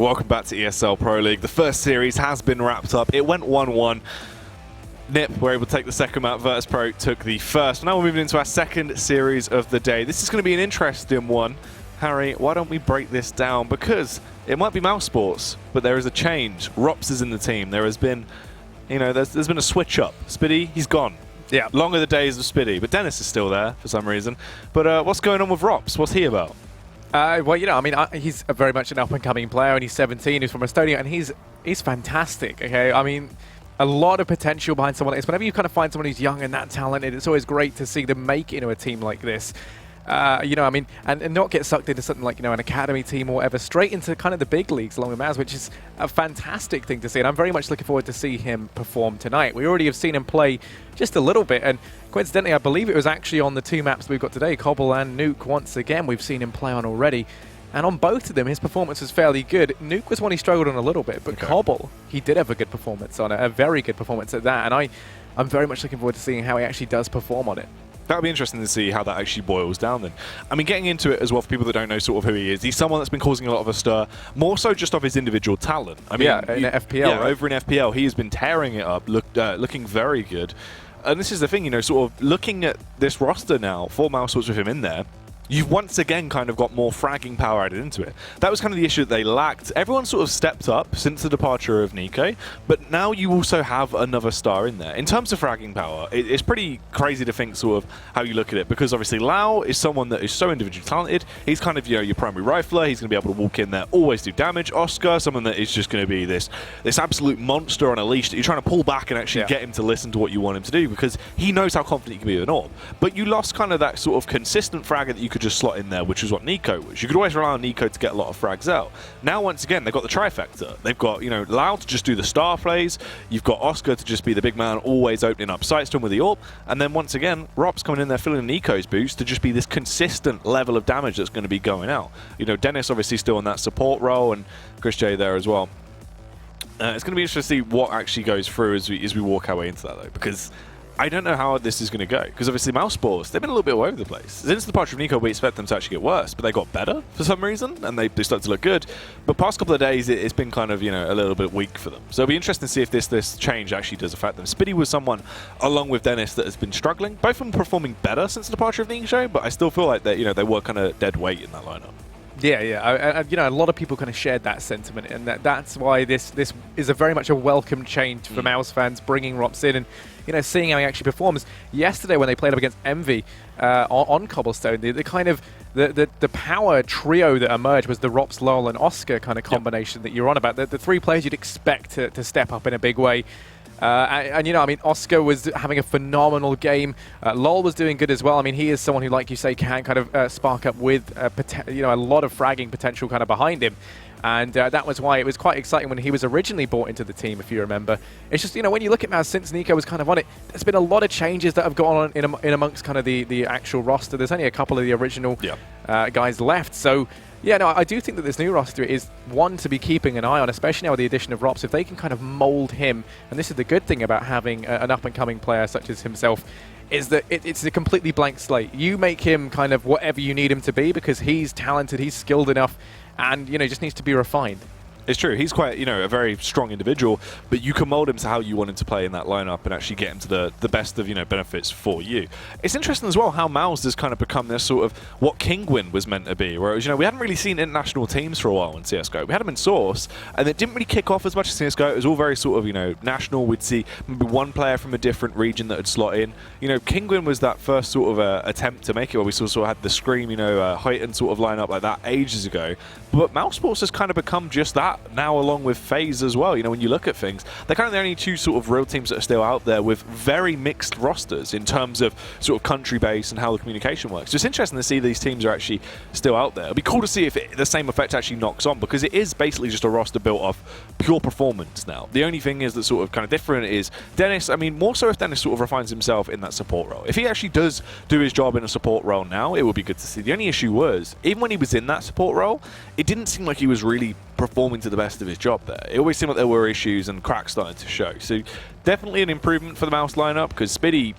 Welcome back to ESL Pro League. The first series has been wrapped up. It went 1-1. NiP were able to take the second map. Virtus.pro took the first. Now we're moving into our second series of the day. This is going to be an interesting one. Harry, why don't we break this down? Because it might be mousesports, but there is a change. Rops is in the team. There has been, there's been a switch up. Spiddy, he's gone. Yeah. Long are the days of Spiddy, but Dennis is still there for some reason. But what's going on with Rops? What's he about? He's very much an up-and-coming player, and he's 17. He's from Estonia, and he's fantastic. Okay, I mean, a lot of potential behind someone like this. Whenever you kind of find someone who's young and that talented, it's always great to see them make it into a team like this. And not get sucked into something like, an academy team or whatever, straight into kind of the big leagues along with Maz, which is a fantastic thing to see. And I'm very much looking forward to see him perform tonight. We already have seen him play just a little bit, and coincidentally, I believe it was actually on the two maps we've got today, Cobble and Nuke. Once again, we've seen him play on already. And on both of them, his performance was fairly good. Nuke was one he struggled on a little bit, but okay. Cobble, he did have a good performance on it, a very good performance at that. And I'm very much looking forward to seeing how he actually does perform on it. That'll be interesting to see how that actually boils down then. I mean, getting into it as well, for people that don't know sort of who he is, he's someone that's been causing a lot of a stir, more so just off his individual talent. I mean, in FPL, yeah, right? Over in FPL, he has been tearing it up, looking very good. And this is the thing, sort of looking at this roster now, 4 mousesports with him in there, you've once again kind of got more fragging power added into it. That was kind of the issue that they lacked. Everyone sort of stepped up since the departure of NiKo, but now you also have another star in there. In terms of fragging power, it's pretty crazy to think sort of how you look at it, because obviously Lau is someone that is so individually talented. He's kind of, your primary rifler. He's going to be able to walk in there, always do damage. Oscar, someone that is just going to be this absolute monster on a leash that you're trying to pull back and actually get him to listen to what you want him to do, because he knows how confident he can be with an AWP. But you lost kind of that sort of consistent fragger that you could just slot in there, which is what NiKo was. You could always rely on NiKo to get a lot of frags out. Now, once again, they've got the trifecta. They've got, Lau to just do the star plays. You've got Oscar to just be the big man, always opening up sights to him with the AWP. And then once again, Rops coming in there filling NiKo's boost to just be this consistent level of damage that's going to be going out. Dennis obviously still in that support role, and Chris J there as well. It's going to be interesting to see what actually goes through as we walk our way into that, though, because I don't know how this is going to go, because obviously mousesports, they've been a little bit all over the place. Since the departure of NiKo, we expect them to actually get worse, but they got better for some reason, and they started to look good. But past couple of days, it's been kind of, a little bit weak for them. So it'll be interesting to see if this change actually does affect them. Spiddy was someone, along with Dennis, that has been struggling. Both of them performing better since the departure of NiKo, but I still feel like they were kind of dead weight in that lineup. Yeah. A lot of people kind of shared that sentiment, and that's why this is very much a welcome change for Mouse fans, bringing Rops in and seeing how he actually performs. Yesterday, when they played up against Envy on Cobblestone, the power trio that emerged was the Rops, Lowell, and Oscar kind of combination that you're on about. The 3 players you'd expect to step up in a big way. Oscar was having a phenomenal game. Lowell was doing good as well. I mean, he is someone who, like you say, can kind of spark up with a lot of fragging potential kind of behind him. And that was why it was quite exciting when he was originally brought into the team, if you remember. It's just, when you look at Maz, since NiKo was kind of on it, there's been a lot of changes that have gone on in amongst kind of the actual roster. There's only a couple of the original guys left. So, I do think that this new roster is one to be keeping an eye on, especially now with the addition of Rops. If they can kind of mold him, and this is the good thing about having an up-and-coming player such as himself, is that it's a completely blank slate. You make him kind of whatever you need him to be, because he's talented, he's skilled enough, and just needs to be refined. It's true. He's quite, a very strong individual, but you can mold him to how you want him to play in that lineup and actually get him to the best of, benefits for you. It's interesting as well how Mouse has kind of become this sort of what Kinguin was meant to be, whereas, we hadn't really seen international teams for a while in CSGO. We had them in Source, and it didn't really kick off as much as CSGO. It was all very sort of, national. We'd see maybe one player from a different region that would slot in. Kinguin was that first sort of attempt to make it, where we sort of had the Scream, heightened sort of lineup like that ages ago. But Mousesports has kind of become just that now, along with FaZe as well. When you look at things, they're kind of the only 2 sort of real teams that are still out there with very mixed rosters in terms of sort of country base and how the communication works. So it's interesting to see these teams are actually still out there. It'd be cool to see if the same effect actually knocks on, because it is basically just a roster built off pure performance now. The only thing is that sort of kind of different is Dennis. I mean, more so if Dennis sort of refines himself in that support role. If he actually does do his job in a support role now, it would be good to see. The only issue was, even when he was in that support role, it didn't seem like he was really performing to the best of his job there. It always seemed like there were issues and cracks starting to show. So definitely an improvement for the Mouse lineup, because Spiddy,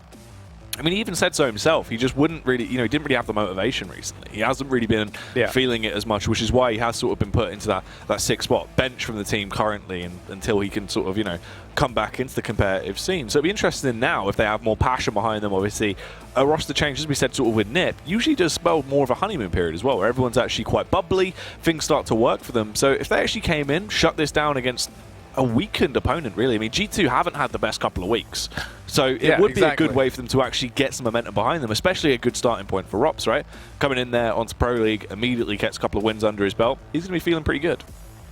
I mean, he even said so himself. He just wouldn't really, he didn't really have the motivation recently. He hasn't really been feeling it as much, which is why he has sort of been put into that 6th spot, bench from the team currently, and until he can sort of, come back into the competitive scene. So it'll be interesting now if they have more passion behind them. Obviously, a roster change, as we said, sort of with NiP, usually does spell more of a honeymoon period as well, where everyone's actually quite bubbly, things start to work for them. So if they actually came in, shut this down against a weakened opponent, really. I mean, G2 haven't had the best couple of weeks. So it would be a good way for them to actually get some momentum behind them, especially a good starting point for ropz, right? Coming in there onto Pro League, immediately gets a couple of wins under his belt. He's going to be feeling pretty good.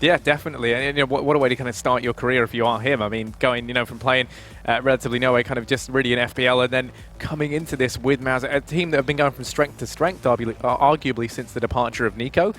Yeah, definitely. And what a way to kind of start your career if you are him. I mean, going, from playing relatively nowhere, kind of just really in FPL, and then coming into this with MOUZ, a team that have been going from strength to strength, arguably since the departure of NiKo.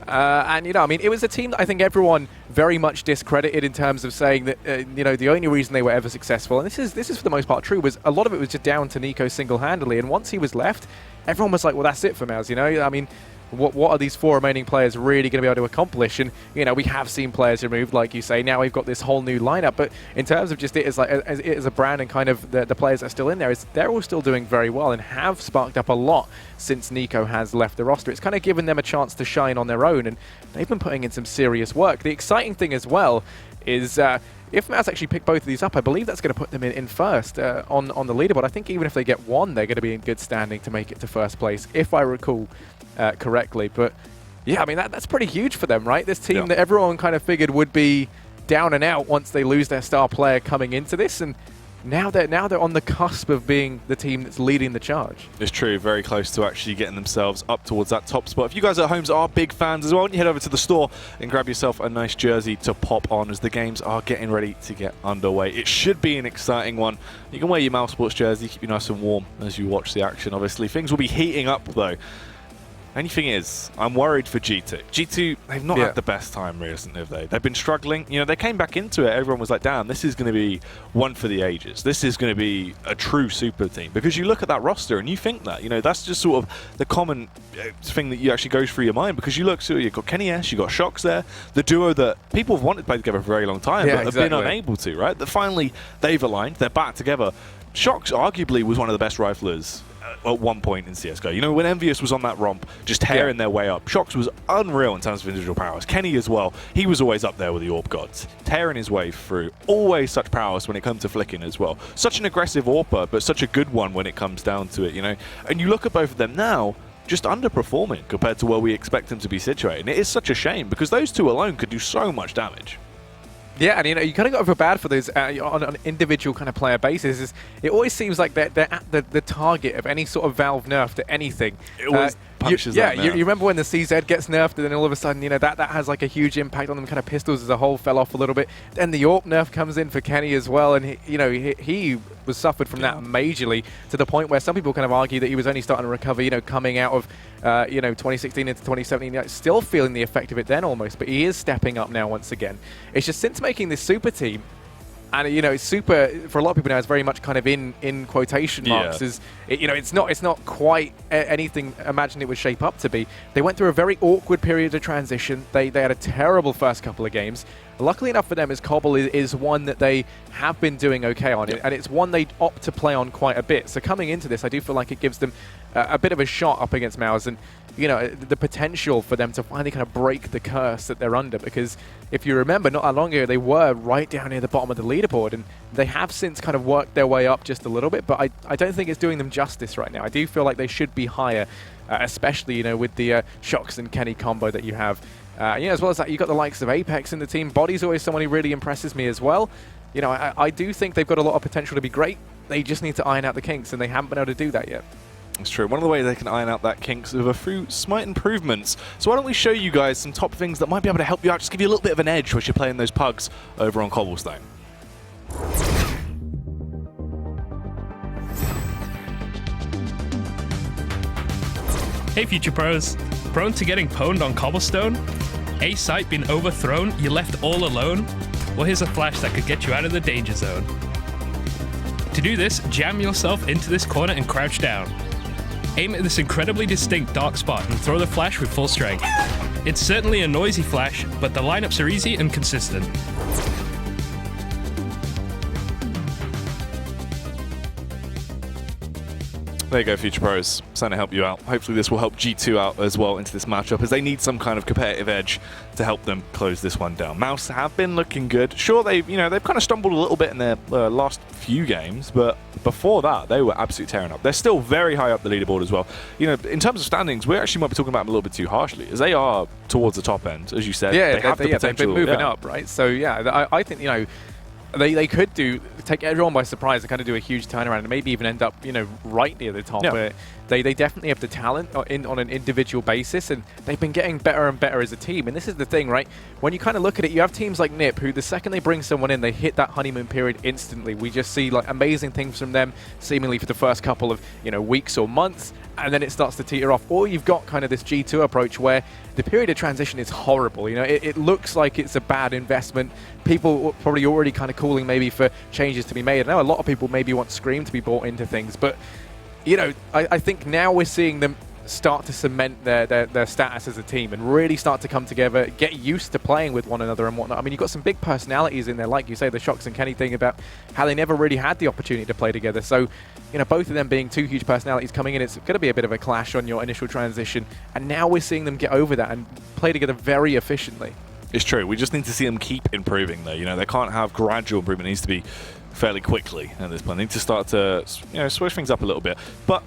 And, I mean, it was a team that I think everyone very much discredited in terms of saying that, the only reason they were ever successful, and this is for the most part true, was a lot of it was just down to NiKo single-handedly. And once he was left, everyone was like, well, that's it for MOUZ, I mean, what are these 4 remaining players really going to be able to accomplish? And, we have seen players removed, like you say. Now we've got this whole new lineup. But in terms of just it as a brand and kind of the players that are still in there, they're all still doing very well and have sparked up a lot since NiKo has left the roster. It's kind of given them a chance to shine on their own, and they've been putting in some serious work. The exciting thing as well is if MOUZ actually pick both of these up, I believe that's going to put them in first on the leaderboard. I think even if they get one, they're going to be in good standing to make it to first place, if I recall correctly. But yeah, I mean, that's pretty huge for them, right? This team that everyone kind of figured would be down and out once they lose their star player coming into this, and now they're on the cusp of being the team that's leading the charge. It's true, very close to actually getting themselves up towards that top spot. If you guys at home are big fans as well, you head over to the store and grab yourself a nice jersey to pop on as the games are getting ready to get underway. It should be an exciting one. You can wear your mousesports jersey, keep you nice and warm as you watch the action, obviously. Things will be heating up though. Only thing is, I'm worried for G2. G2, they've not had the best time recently, have they? They've been struggling. They came back into it. Everyone was like, damn, this is going to be one for the ages. This is going to be a true super team. Because you look at that roster and you think that. That's just sort of the common thing that you actually goes through your mind. Because you look, so you've got kennyS, you've got Shox there. The duo that people have wanted to play together for a very long time, but have been unable to, right? That finally, they've aligned. They're back together. Shox arguably was one of the best riflers at one point in CSGO. When Envious was on that romp, just tearing their way up, Shox was unreal in terms of individual powers. Kenny as well, he was always up there with the AWP gods, tearing his way through. Always such prowess when it comes to flicking as well. Such an aggressive AWPer, but such a good one when it comes down to it, And you look at both of them now, just underperforming compared to where we expect them to be situated. And it is such a shame, because those two alone could do so much damage. Yeah, and you kind of got to feel bad for those on an individual kind of player basis. It always seems like they're at the target of any sort of Valve nerf to anything. It always punches you remember when the CZ gets nerfed, and then all of a sudden, that has like a huge impact on them. Kind of pistols as a whole fell off a little bit. Then the AWP nerf comes in for Kenny as well, and he was suffered from that majorly, to the point where some people kind of argue that he was only starting to recover, coming out of 2016 into 2017, still feeling the effect of it then almost, but he is stepping up now once again. It's just since making this super team, and it's super for a lot of people now. It's very much kind of in quotation marks. It's not quite anything imagined it would shape up to be. They went through a very awkward period of transition. They had a terrible first couple of games. Luckily enough for them, as Cobble is one that they have been doing okay on, and it's one they opt to play on quite a bit. So coming into this, I do feel like it gives them a bit of a shot up against MOUZ, and the potential for them to finally kind of break the curse that they're under. Because if you remember, not that long ago, they were right down near the bottom of the leaderboard, and they have since kind of worked their way up just a little bit. But I don't think it's doing them justice right now. I do feel like they should be higher, especially with the Shox and Kenny combo that you have. As well as that, you've got the likes of Apex in the team. Body's always someone who really impresses me as well. I do think they've got a lot of potential to be great. They just need to iron out the kinks, and they haven't been able to do that yet. It's true. One of the ways they can iron out that kinks is with a few slight improvements. So why don't we show you guys some top things that might be able to help you out, just give you a little bit of an edge as you're playing those pugs over on Cobblestone. Hey Future Pros, prone to getting pwned on Cobblestone? A site been overthrown, you're left all alone? Well, here's a flash that could get you out of the danger zone. To do this, jam yourself into this corner and crouch down. Aim at this incredibly distinct dark spot and throw the flash with full strength. It's certainly a noisy flash, but the lineups are easy and consistent. There you go, Future Pros. Trying to help you out. Hopefully this will help G2 out as well into this matchup, as they need some kind of competitive edge to help them close this one down. Mouse have been looking good. Sure, they've kind of stumbled a little bit in their last few games, but before that, they were absolutely tearing up. They're still very high up the leaderboard as well. In terms of standings, we actually might be talking about them a little bit too harshly, as they are towards the top end, as you said. Yeah, they have the potential. they've been moving up, right? So yeah, I think they could take everyone by surprise and kind of do a huge turnaround and maybe even end up right near the top. Yeah. They definitely have the talent on an individual basis, and they've been getting better and better as a team. And this is the thing, right? When you kind of look at it, you have teams like NiP who the second they bring someone in, they hit that honeymoon period instantly. We just see like amazing things from them seemingly for the first couple of weeks or months, and then it starts to teeter off. Or you've got kind of this G2 approach where the period of transition is horrible. It looks like it's a bad investment. People are probably already kind of calling maybe for changes to be made. I know a lot of people maybe want Scream to be brought into things, but I think now we're seeing them start to cement their status as a team and really start to come together, get used to playing with one another and whatnot. I mean, you've got some big personalities in there, like you say, the Shox and Kenny thing about how they never really had the opportunity to play together. So, both of them being two huge personalities coming in, it's going to be a bit of a clash on your initial transition. And now we're seeing them get over that and play together very efficiently. It's true. We just need to see them keep improving, though. They can't have gradual improvement. It needs to be fairly quickly at this point. They need to start to switch things up a little bit. But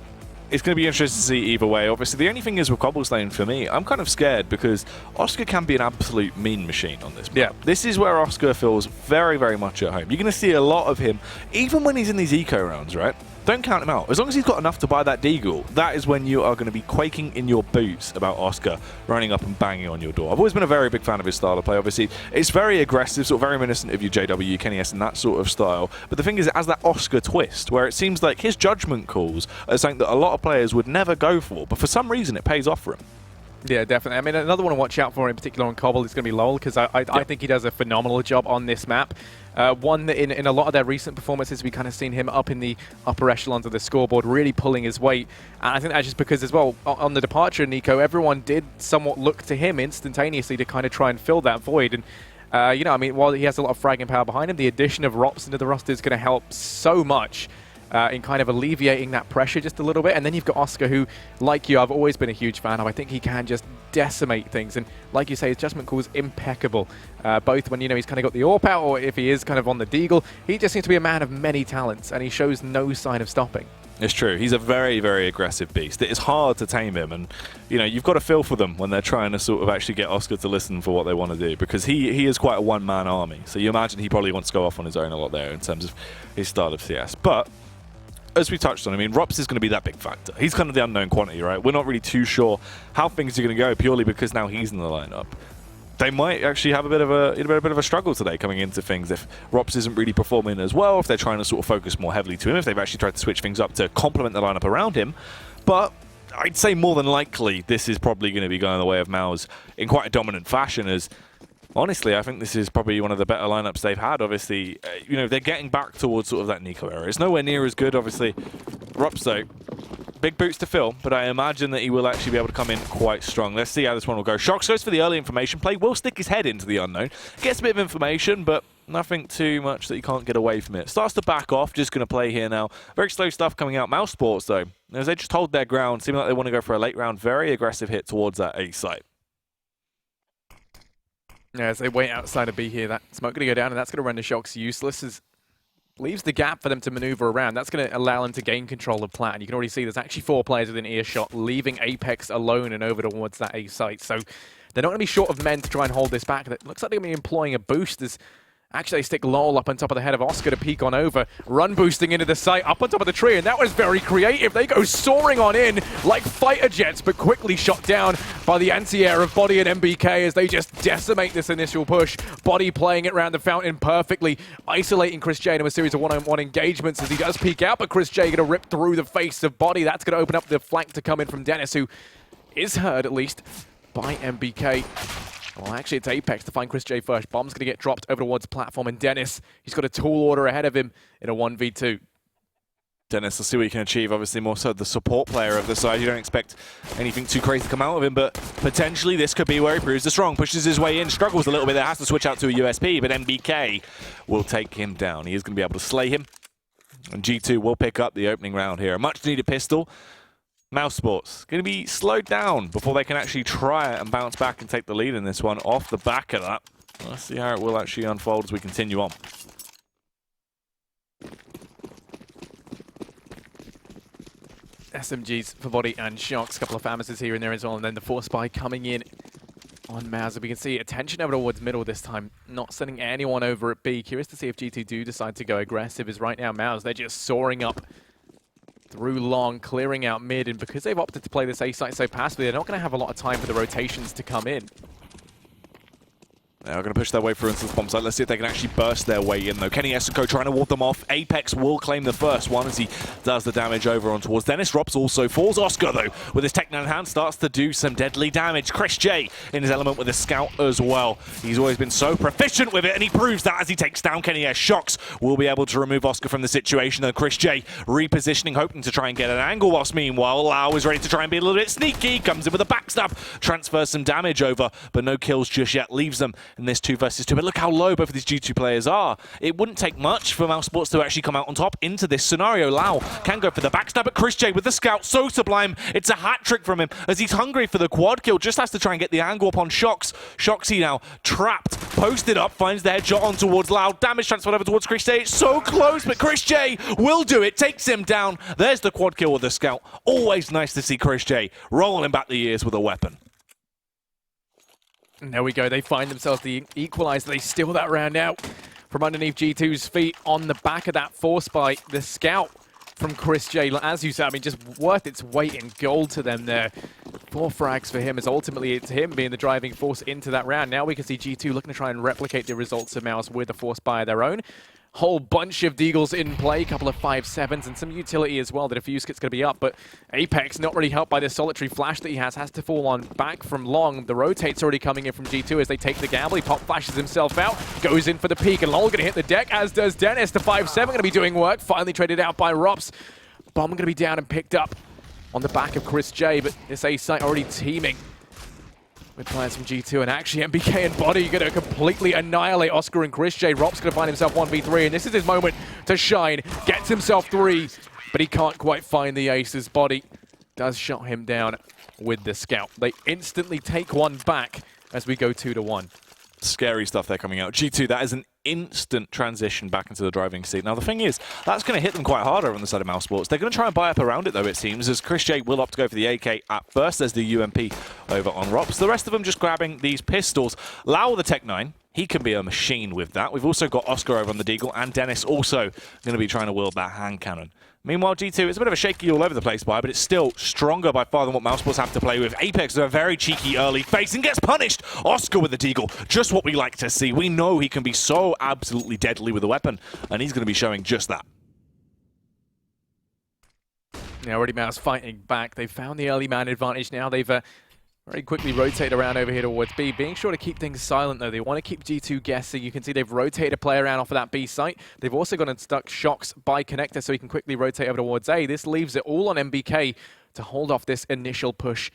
it's going to be interesting to see either way. Obviously, the only thing is with Cobblestone for me, I'm kind of scared because Oscar can be an absolute mean machine on this map. Yeah. This is where Oscar feels very, very much at home. You're going to see a lot of him, even when he's in these eco rounds, right? Don't count him out. As long as he's got enough to buy that Deagle, that is when you are going to be quaking in your boots about Oscar running up and banging on your door. I've always been a very big fan of his style of play. Obviously, it's very aggressive, sort of very reminiscent of your JW, Kenny S, and that sort of style. But the thing is, it has that Oscar twist, where it seems like his judgment calls are something that a lot of players would never go for, but for some reason, it pays off for him. Yeah, definitely. I mean, another one to watch out for in particular on Cobble is going to be Lowell, because I think he does a phenomenal job on this map. One that in a lot of their recent performances, we kind of seen him up in the upper echelons of the scoreboard, really pulling his weight. And I think that's just because as well, on the departure of Nico, everyone did somewhat look to him instantaneously to kind of try and fill that void. And, I mean, while he has a lot of fragging power behind him, the addition of Rops into the roster is going to help so much. In kind of alleviating that pressure just a little bit. And then you've got Oscar, who, like you, I've always been a huge fan of. I think he can just decimate things. And like you say, his judgment call is impeccable. Both when, he's kind of got the AWP out, or if he is kind of on the Deagle. He just seems to be a man of many talents, and he shows no sign of stopping. It's true. He's a very, very aggressive beast. It is hard to tame him, and you've got to feel for them when they're trying to sort of actually get Oscar to listen for what they want to do, because he is quite a one-man army. So you imagine he probably wants to go off on his own a lot there in terms of his style of CS. But as we touched on, I mean, Rops is going to be that big factor. He's kind of the unknown quantity, right? We're not really too sure how things are going to go purely because now he's in the lineup. They might actually have a bit of a struggle today coming into things if Rops isn't really performing as well, if they're trying to sort of focus more heavily to him, if they've actually tried to switch things up to complement the lineup around him. But I'd say more than likely this is probably going to be going the way of MOUZ in quite a dominant fashion, as honestly, I think this is probably one of the better lineups they've had. Obviously, they're getting back towards sort of that Nico era. It's nowhere near as good, obviously. Rops, though, big boots to fill, but I imagine that he will actually be able to come in quite strong. Let's see how this one will go. Shox goes for the early information play, will stick his head into the unknown. Gets a bit of information, but nothing too much that you can't get away from it. Starts to back off, just going to play here now. Very slow stuff coming out. Mousesports, though, as they just hold their ground, seeming like they want to go for a late round, very aggressive hit towards that A site. Yeah, as they wait outside of B here, that smoke going to go down, and that's going to render Shox useless. As leaves the gap for them to maneuver around. That's going to allow them to gain control of plat. And you can already see there's actually 4 players within earshot, leaving Apex alone and over towards that A site. So they're not going to be short of men to try and hold this back. It looks like they're going to be employing a boost as actually they stick Lowell up on top of the head of Oscar to peek on over. Run boosting into the site, up on top of the tree, and that was very creative. They go soaring on in like fighter jets, but quickly shot down by the anti-air of Body and MBK as they just decimate this initial push. Body playing it around the fountain perfectly, isolating Chris J in a series of one-on-one engagements as he does peek out, but Chris J going to rip through the face of Body. That's going to open up the flank to come in from Dennis, who is heard at least by MBK. Well, actually, it's Apex to find Chris J first. Bomb's going to get dropped over towards platform, and Dennis, he's got a tall order ahead of him in a 1v2. Dennis, let's see what he can achieve. Obviously, more so the support player of the side. You don't expect anything too crazy to come out of him, but potentially this could be where he proves the strong. Pushes his way in, struggles a little bit there, has to switch out to a USP, but MBK will take him down. He is going to be able to slay him. And G2 will pick up the opening round here. A much-needed pistol. mousesports going to be slowed down before they can actually try it and bounce back and take the lead in this one off the back of that. Let's see how it will actually unfold as we continue on. SMGs for Body and Shox, a couple of Famises here and there as well, and then the Force Buy coming in on Maz. We can see attention over towards middle this time, not sending anyone over at B. Curious to see if G2 do decide to go aggressive, as right now Maz, they're just soaring up through long, clearing out mid, and because they've opted to play this A site so passively, they're not going to have a lot of time for the rotations to come in. They are going to push their way through into the bomb site. Let's see if they can actually burst their way in, though. kennySnKo trying to ward them off. Apex will claim the first one as he does the damage over on towards Dennis. Drops also falls. Oscar, though, with his Tech 9 in hand, starts to do some deadly damage. chrisJ in his element with a scout as well. He's always been so proficient with it, and he proves that as he takes down kennyS. Shox will be able to remove Oscar from the situation, though. chrisJ repositioning, hoping to try and get an angle, whilst meanwhile, Lau is ready to try and be a little bit sneaky. Comes in with a backstab, transfers some damage over, but no kills just yet. Leaves them in this 2 versus 2. But look how low both of these G2 players are. It wouldn't take much for mousesports to actually come out on top into this scenario. Lau can go for the backstab, but chrisJ with the scout, so sublime. It's a hat trick from him as he's hungry for the quad kill. Just has to try and get the angle upon Shox. Shoxy now trapped, posted up, finds the headshot on towards Lau. Damage transferred over towards chrisJ. It's so close, but chrisJ will do it. Takes him down. There's the quad kill with the scout. Always nice to see chrisJ rolling back the years with a weapon. And there we go. They find themselves the equalizer. They steal that round out from underneath G2's feet on the back of that Force Buy. The scout from chrisJ, as you said, I mean, just worth its weight in gold to them there. 4 frags for him, as ultimately it's him being the driving force into that round. Now we can see G2 looking to try and replicate the results of Mouse with a Force Buy of their own. Whole bunch of Deagles in play, a couple of 5-7s, and some utility as well. The Diffuse Kit's going to be up, but Apex, not really helped by this solitary flash that he has to fall on back from long. The rotate's already coming in from G2 as they take the gamble. He pop flashes himself out, goes in for the peek, and LOL going to hit the deck, as does Dennis. The 5-7 going to be doing work, finally traded out by ropz. Bomb going to be down and picked up on the back of chrisJ, but this A site already teeming with players from G2, and actually MBK and Body going to completely annihilate Oscar and chrisJ. ropz going to find himself 1v3, and this is his moment to shine. Gets himself 3, but he can't quite find the ace. His Body does shut him down with the scout. They instantly take one back as we go 2-1. Scary stuff there coming out. G2, that is an instant transition back into the driving seat. Now, the thing is, that's going to hit them quite hard over on the side of mousesports. They're going to try and buy up around it, though, it seems, as chrisJ will opt to go for the AK at first. There's the UMP over on ropz. The rest of them just grabbing these pistols. Lau the Tech 9, he can be a machine with that. We've also got Oscar over on the Deagle, and Dennis also going to be trying to wield that hand cannon. Meanwhile, G2 is a bit of a shaky all over the place but it's still stronger by far than what mousesports have to play with. Apex is a very cheeky early face and gets punished. Oscar with the Deagle, just what we like to see. We know he can be so absolutely deadly with a weapon, and he's going to be showing just that. Now, already Mouse fighting back. They've found the early man advantage now. They've very quickly rotate around over here towards B, being sure to keep things silent though. They want to keep G2 guessing. You can see they've rotated a player around off of that B site. They've also gone and stuck Shox by connector so he can quickly rotate over towards A. This leaves it all on MBK to hold off this initial push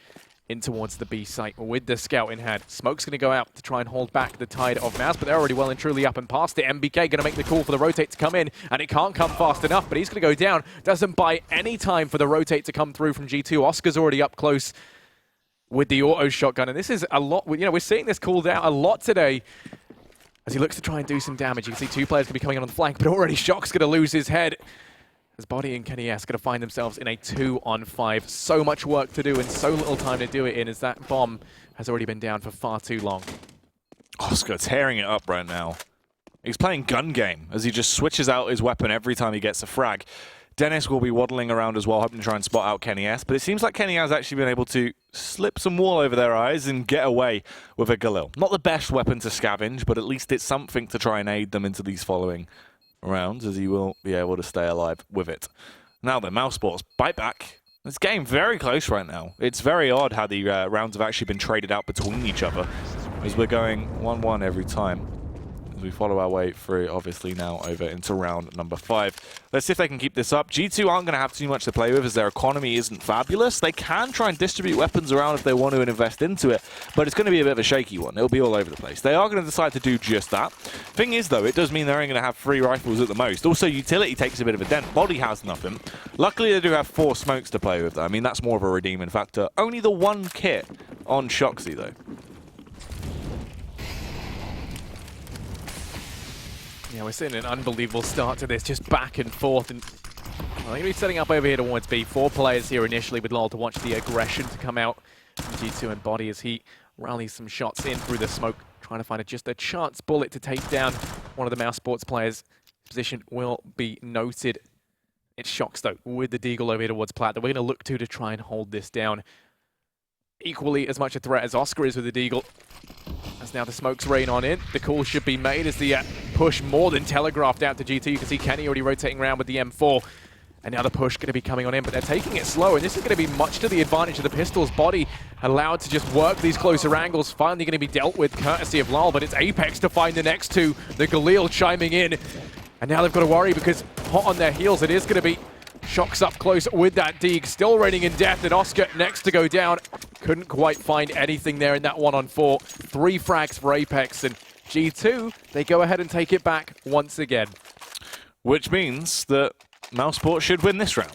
in towards the B site with the scout in hand. Smoke's going to go out to try and hold back the tide of Mouse, but they're already well and truly up and past it. MBK going to make the call for the rotate to come in, and it can't come fast enough, but he's going to go down. Doesn't buy any time for the rotate to come through from G2. Oscar's already up close with the auto shotgun, and this is a lot. You know, we're seeing this called out a lot today as he looks to try and do some damage. You can see 2 players going to be coming in on the flank, but already Shox going to lose his head as Body and kennyS going to find themselves in a 2-on-5. So much work to do and so little time to do it in, as that bomb has already been down for far too long. Oscar tearing it up right now. He's playing gun game as he just switches out his weapon every time he gets a frag. Dennis will be waddling around as well, hoping to try and spot out kennyS, but it seems like kennyS has actually been able to slip some wall over their eyes and get away with a Galil. Not the best weapon to scavenge, but at least it's something to try and aid them into these following rounds, as he will be able to stay alive with it. Now then, mousesports bite back. This game very close right now. It's very odd how the rounds have actually been traded out between each other, as we're going 1-1 every time. as we follow our way through, obviously now over into round number 5. Let's see if they can keep this up. G2 aren't going to have too much to play with as their economy isn't fabulous. They can try and distribute weapons around if they want to and invest into it, but it's going to be a bit of a shaky one. It'll be all over the place. They are going to decide to do just that. Thing is, though, it does mean they're only going to have 3 rifles at the most. Also, utility takes a bit of a dent. Body has nothing. Luckily, they do have 4 smokes to play with, though. I mean, that's more of a redeeming factor. Only the 1 kit on Shoxi, though. Yeah, we're seeing an unbelievable start to this, just back and forth. And well, they're going to be setting up over here towards B. 4 players here initially with LOL to watch the aggression to come out from G2 and Body as he rallies some shots in through the smoke, trying to find just a chance bullet to take down one of the mousesports players. Position will be noted. It's Shox, though, with the Deagle over here towards Plat that we're going to look to try and hold this down. Equally as much a threat as Oscar is with the Deagle. As now the smokes rain on in, the call should be made as the push more than telegraphed out to G2. You can see Kenny already rotating around with the M4. And now the push going to be coming on in, but they're taking it slow. And this is going to be much to the advantage of the Pistols. Body allowed to just work these closer angles. Finally going to be dealt with courtesy of Lol, but it's Apex to find the next 2. The Galil chiming in. And now they've got to worry because hot on their heels, it is going to be Shox up close with that Deeg. Still raining in death, and Oscar next to go down. Couldn't quite find anything there in that 1-on-4. 3 frags for Apex, and G2, they go ahead and take it back once again. Which means that mousesports should win this round,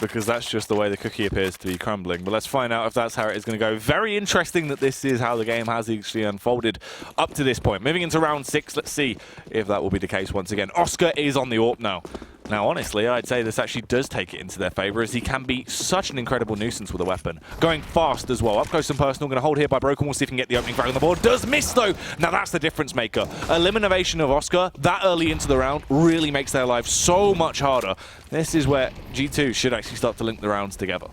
because that's just the way the cookie appears to be crumbling. But let's find out if that's how it is going to go. Very interesting that this is how the game has actually unfolded up to this point. Moving into round 6, let's see if that will be the case once again. Oscar is on the AWP now. Now, honestly, I'd say this actually does take it into their favor, as he can be such an incredible nuisance with a weapon. Going fast as well. Up close and personal. Going to hold here by Broken. We'll see if he can get the opening frag on the board. Does miss, though. Now, that's the difference maker. Elimination of Oscar that early into the round really makes their life so much harder. This is where G2 should actually start to link the rounds together.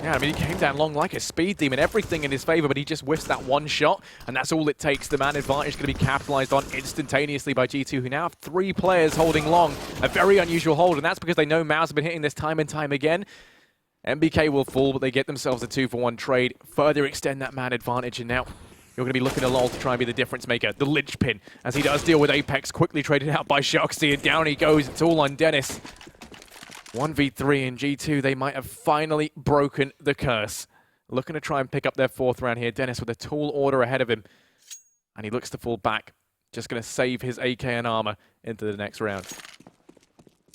Yeah, I mean, he came down long like a speed demon, everything in his favor, but he just whiffs that 1 shot, and that's all it takes. The man advantage is going to be capitalized on instantaneously by G2, who now have 3 players holding long. A very unusual hold, and that's because they know Maus have been hitting this time and time again. MBK will fall, but they get themselves a 2-for-1 trade, further extend that man advantage, and now you're going to be looking at LOL to try and be the difference maker, the linchpin, as he does deal with Apex, quickly traded out by Shoxi, and down he goes. It's all on Dennis. 1v3 in G2, they might have finally broken the curse. Looking to try and pick up their 4th round here. Dennis with a tall order ahead of him. And he looks to fall back. Just going to save his AK and armor into the next round.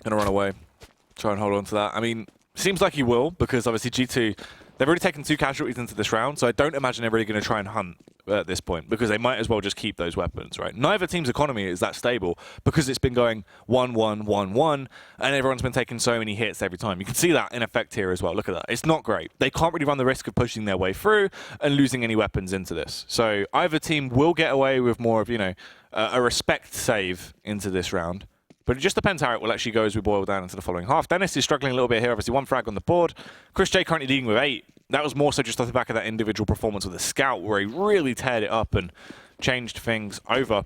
Going to run away. Try and hold on to that. I mean, seems like he will, because obviously G2, they've already taken 2 casualties into this round, so I don't imagine they're really going to try and hunt at this point, because they might as well just keep those weapons, right? Neither team's economy is that stable, because it's been going 1-1, 1-1, and everyone's been taking so many hits every time. You can see that in effect here as well. Look at that. It's not great. They can't really run the risk of pushing their way through and losing any weapons into this. So either team will get away with more of, you know, a respect save into this round. But it just depends how it will actually go as we boil down into the following half. Dennis is struggling a little bit here. Obviously, 1 frag on the board. Chris J currently leading with 8. That was more so just off the back of that individual performance with the Scout, where he really teared it up and changed things over.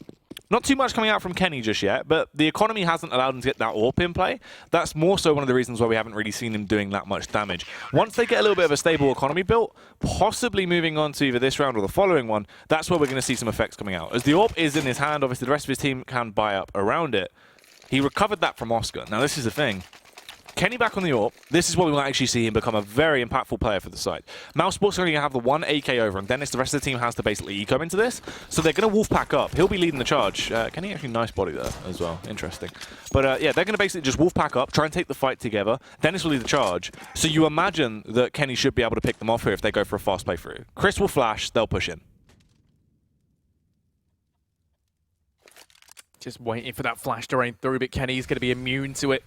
Not too much coming out from Kenny just yet, but the economy hasn't allowed him to get that AWP in play. That's more so one of the reasons why we haven't really seen him doing that much damage. Once they get a little bit of a stable economy built, possibly moving on to either this round or the following one, that's where we're going to see some effects coming out. As the AWP is in his hand, obviously the rest of his team can buy up around it. He recovered that from Oscar. Now, this is the thing. Kenny back on the AWP. This is what we will actually see him become a very impactful player for the side. mousesports are only going to have the 1 AK over on Dennis. The rest of the team has to basically eco into this. So they're going to wolf pack up. He'll be leading the charge. Kenny actually nice body there as well. Interesting. But yeah, they're going to basically just wolf pack up, try and take the fight together. Dennis will lead the charge. So you imagine that Kenny should be able to pick them off here if they go for a fast playthrough. Chris will flash. They'll push in. Just waiting for that flash to rain through, but Kenny's going to be immune to it.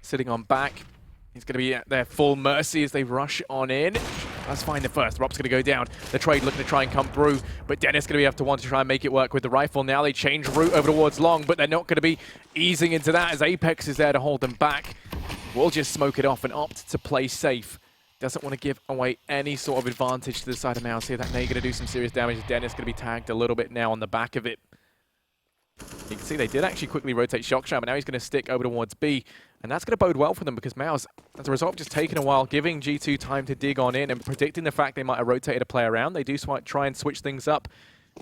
Sitting on back. He's going to be at their full mercy as they rush on in. Let's find the first. Rob's going to go down. The trade looking to try and come through, but Dennis going to have to want to try and make it work with the rifle. Now they change route over towards long, but they're not going to be easing into that as Apex is there to hold them back. We'll just smoke it off and opt to play safe. Doesn't want to give away any sort of advantage to the side of Maus here. That may going to do some serious damage. Dennis going to be tagged a little bit now on the back of it. You can see they did actually quickly rotate Shocksham, but now he's going to stick over towards B. And that's going to bode well for them because Maus, as a result of just taking a while, giving G2 time to dig on in and predicting the fact they might have rotated a player around, they do try and switch things up.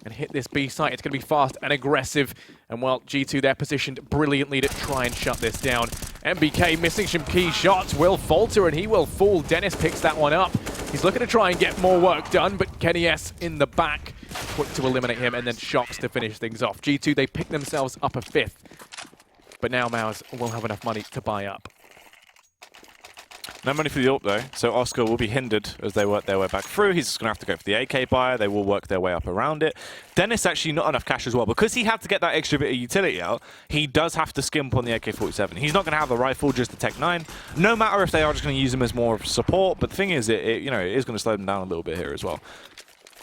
and hit this B site. It's going to be fast and aggressive. And well, G2, they're positioned brilliantly to try and shut this down. MBK missing some key shots, will falter and he will fall. Dennis picks that one up. He's looking to try and get more work done, but Kenny S in the back, quick to eliminate him, and then Shox to finish things off. G2, they pick themselves up a 5th. But now MOUZ will have enough money to buy up. No money for the AWP though, so Oscar will be hindered as they work their way back through. He's just going to have to go for the AK buyer. They will work their way up around it. Dennis actually not enough cash as well. Because he had to get that extra bit of utility out, he does have to skimp on the AK-47. He's not going to have the rifle, just the Tech 9. No matter if they are just going to use him as more of support, but the thing is, it is going to slow them down a little bit here as well.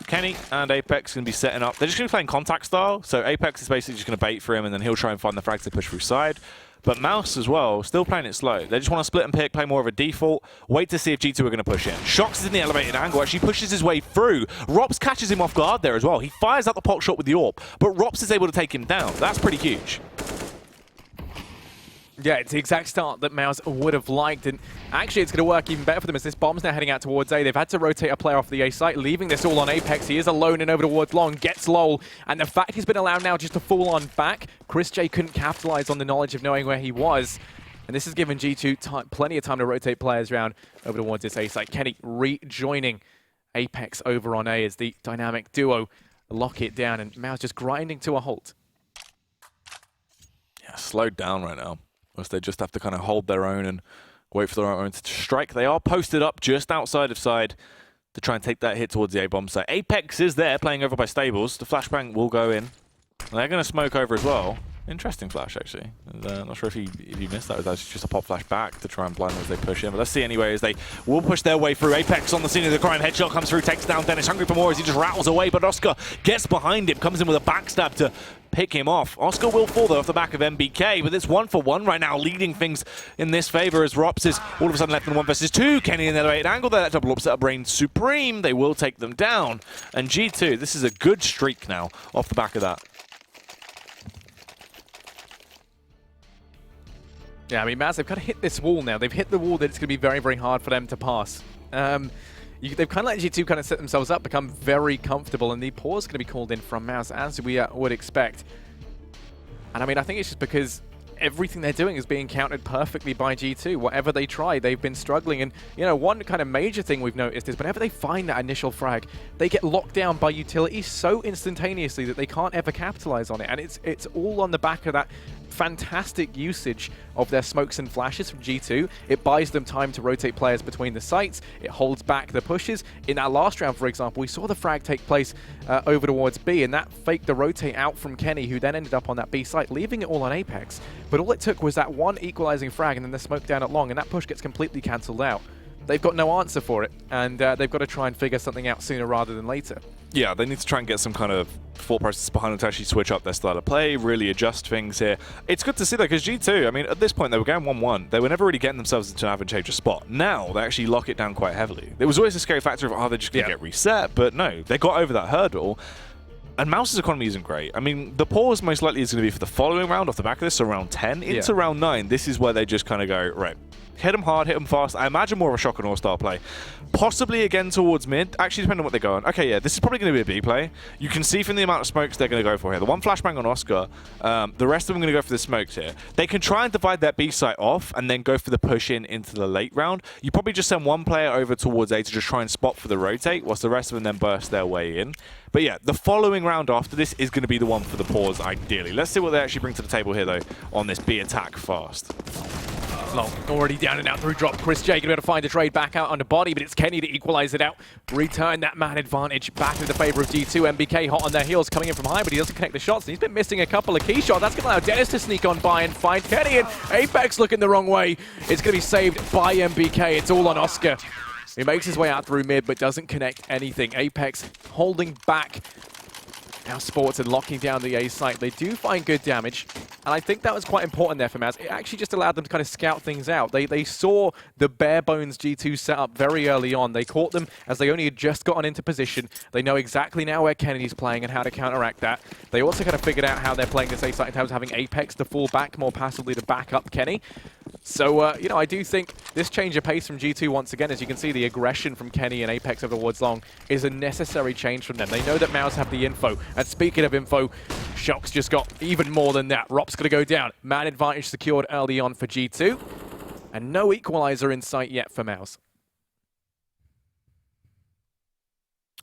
Kenny and Apex going to be setting up. They're just going to be playing contact style, so Apex is basically just going to bait for him, and then he'll try and find the frags to push through side. But MOUZ as well, still playing it slow. They just want to split and pick, play more of a default, wait to see if G2 are going to push in. Shox is in the elevated angle, actually pushes his way through. Rops catches him off guard there as well. He fires out the pot shot with the AWP, but Rops is able to take him down. That's pretty huge. Yeah, it's the exact start that MOUZ would have liked, and actually it's going to work even better for them as this bomb's now heading out towards A. They've had to rotate a player off the A site, leaving this all on Apex. He is alone and over towards Long, gets LOL, and the fact he's been allowed now just to fall on back, Chris J couldn't capitalize on the knowledge of knowing where he was, and this has given G2 plenty of time to rotate players around over towards this A site. Kenny rejoining Apex over on A as the dynamic duo lock it down, and MOUZ just grinding to a halt. Yeah, slowed down right now. They just have to kind of hold their own and wait for their own to strike. They are posted up just outside of side to try and take that hit towards the A-bomb site. Apex is there, playing over by Stables. The flashbang will go in. They're going to smoke over as well. Interesting flash, actually. Not sure if he missed that. That's just a pop flash back to try and blind them as they push in. But let's see anyway as they will push their way through. Apex on the scene of the crime. Headshot comes through, takes down Dennis. Hungry for more as he just rattles away. But Oscar gets behind him, comes in with a backstab to pick him off. Oscar will fall though off the back of MBK, but it's 1-for-1 right now, leading things in this favor as Rops is all of a sudden left in 1 versus 2. Kenny in the elevated angle there, that double upset up reigns supreme. They will take them down. And G2, this is a good streak now off the back of that. Yeah, I mean, MOUZ, they've kind of hit this wall now. They've hit the wall that it's going to be very, very hard for them to pass. They've kind of let G2 kind of set themselves up, become very comfortable, and the pause is going to be called in from MOUZ, as we would expect. And I mean, I think it's just because everything they're doing is being countered perfectly by G2. Whatever they try, they've been struggling. And, you know, one kind of major thing we've noticed is whenever they find that initial frag, they get locked down by utility so instantaneously that they can't ever capitalize on it. And it's all on the back of that fantastic usage of their smokes and flashes from G2. It buys them time to rotate players between the sites. It holds back the pushes. In that last round, for example, we saw the frag take place over towards B, and that faked the rotate out from Kenny, who then ended up on that B site, leaving it all on Apex. But all it took was that one equalizing frag and then the smoke down at Long, and that push gets completely cancelled out. They've got no answer for it, and they've got to try and figure something out sooner rather than later. Yeah, they need to try and get some kind of thought process behind them to actually switch up their style of play, really adjust things here. It's good to see that because G2, I mean, at this point, they were going 1-1. They were never really getting themselves into an advantageous spot. Now, they actually lock it down quite heavily. There was always a scary factor of, oh, they're just going to get reset, but no, they got over that hurdle. And MOUZ's economy isn't great. I mean, the pause most likely is going to be for the following round off the back of this, so round 10 into round 9. This is where they just kind of go, right, hit them hard, hit them fast. I imagine more of a shock and awe style play. Possibly again towards mid. Actually, depending on what they go on. Okay, yeah, this is probably going to be a B play. You can see from the amount of smokes they're going to go for here. The one flashbang on Oscar, the rest of them are going to go for the smokes here. They can try and divide that B site off and then go for the push in into the late round. You probably just send one player over towards A to just try and spot for the rotate, whilst the rest of them then burst their way in. But yeah, the following round after this is going to be the one for the pause, ideally. Let's see what they actually bring to the table here, though, on this B attack fast. Long already down and out through drop. Chris J going to be able to find the trade back out on the body, but it's Kenny to equalize it out. Return that man advantage back into the favor of G2. MBK hot on their heels, coming in from high, but he doesn't connect the shots. And he's been missing a couple of key shots. That's going to allow Dennis to sneak on by and find Kenny. And Apex looking the wrong way. It's going to be saved by MBK. It's all on Oscar. He makes his way out through mid, but doesn't connect anything. Apex holding back. Now Sports and locking down the A site. They do find good damage. And I think that was quite important there for Maz. It actually just allowed them to kind of scout things out. They saw the bare bones G2 setup very early on. They caught them as they only had just gotten into position. They know exactly now where Kennedy's playing and how to counteract that. They also kind of figured out how they're playing this A site in terms of having Apex to fall back more passively to back up Kenny. So, you know, I do think this change of pace from G2 once again, as you can see, the aggression from Kenny and Apex over Woods Long is a necessary change from them. They know that MOUZ have the info. And speaking of info, Shox just got even more than that. Rop's going to go down. Man advantage secured early on for G2. And no equalizer in sight yet for MOUZ.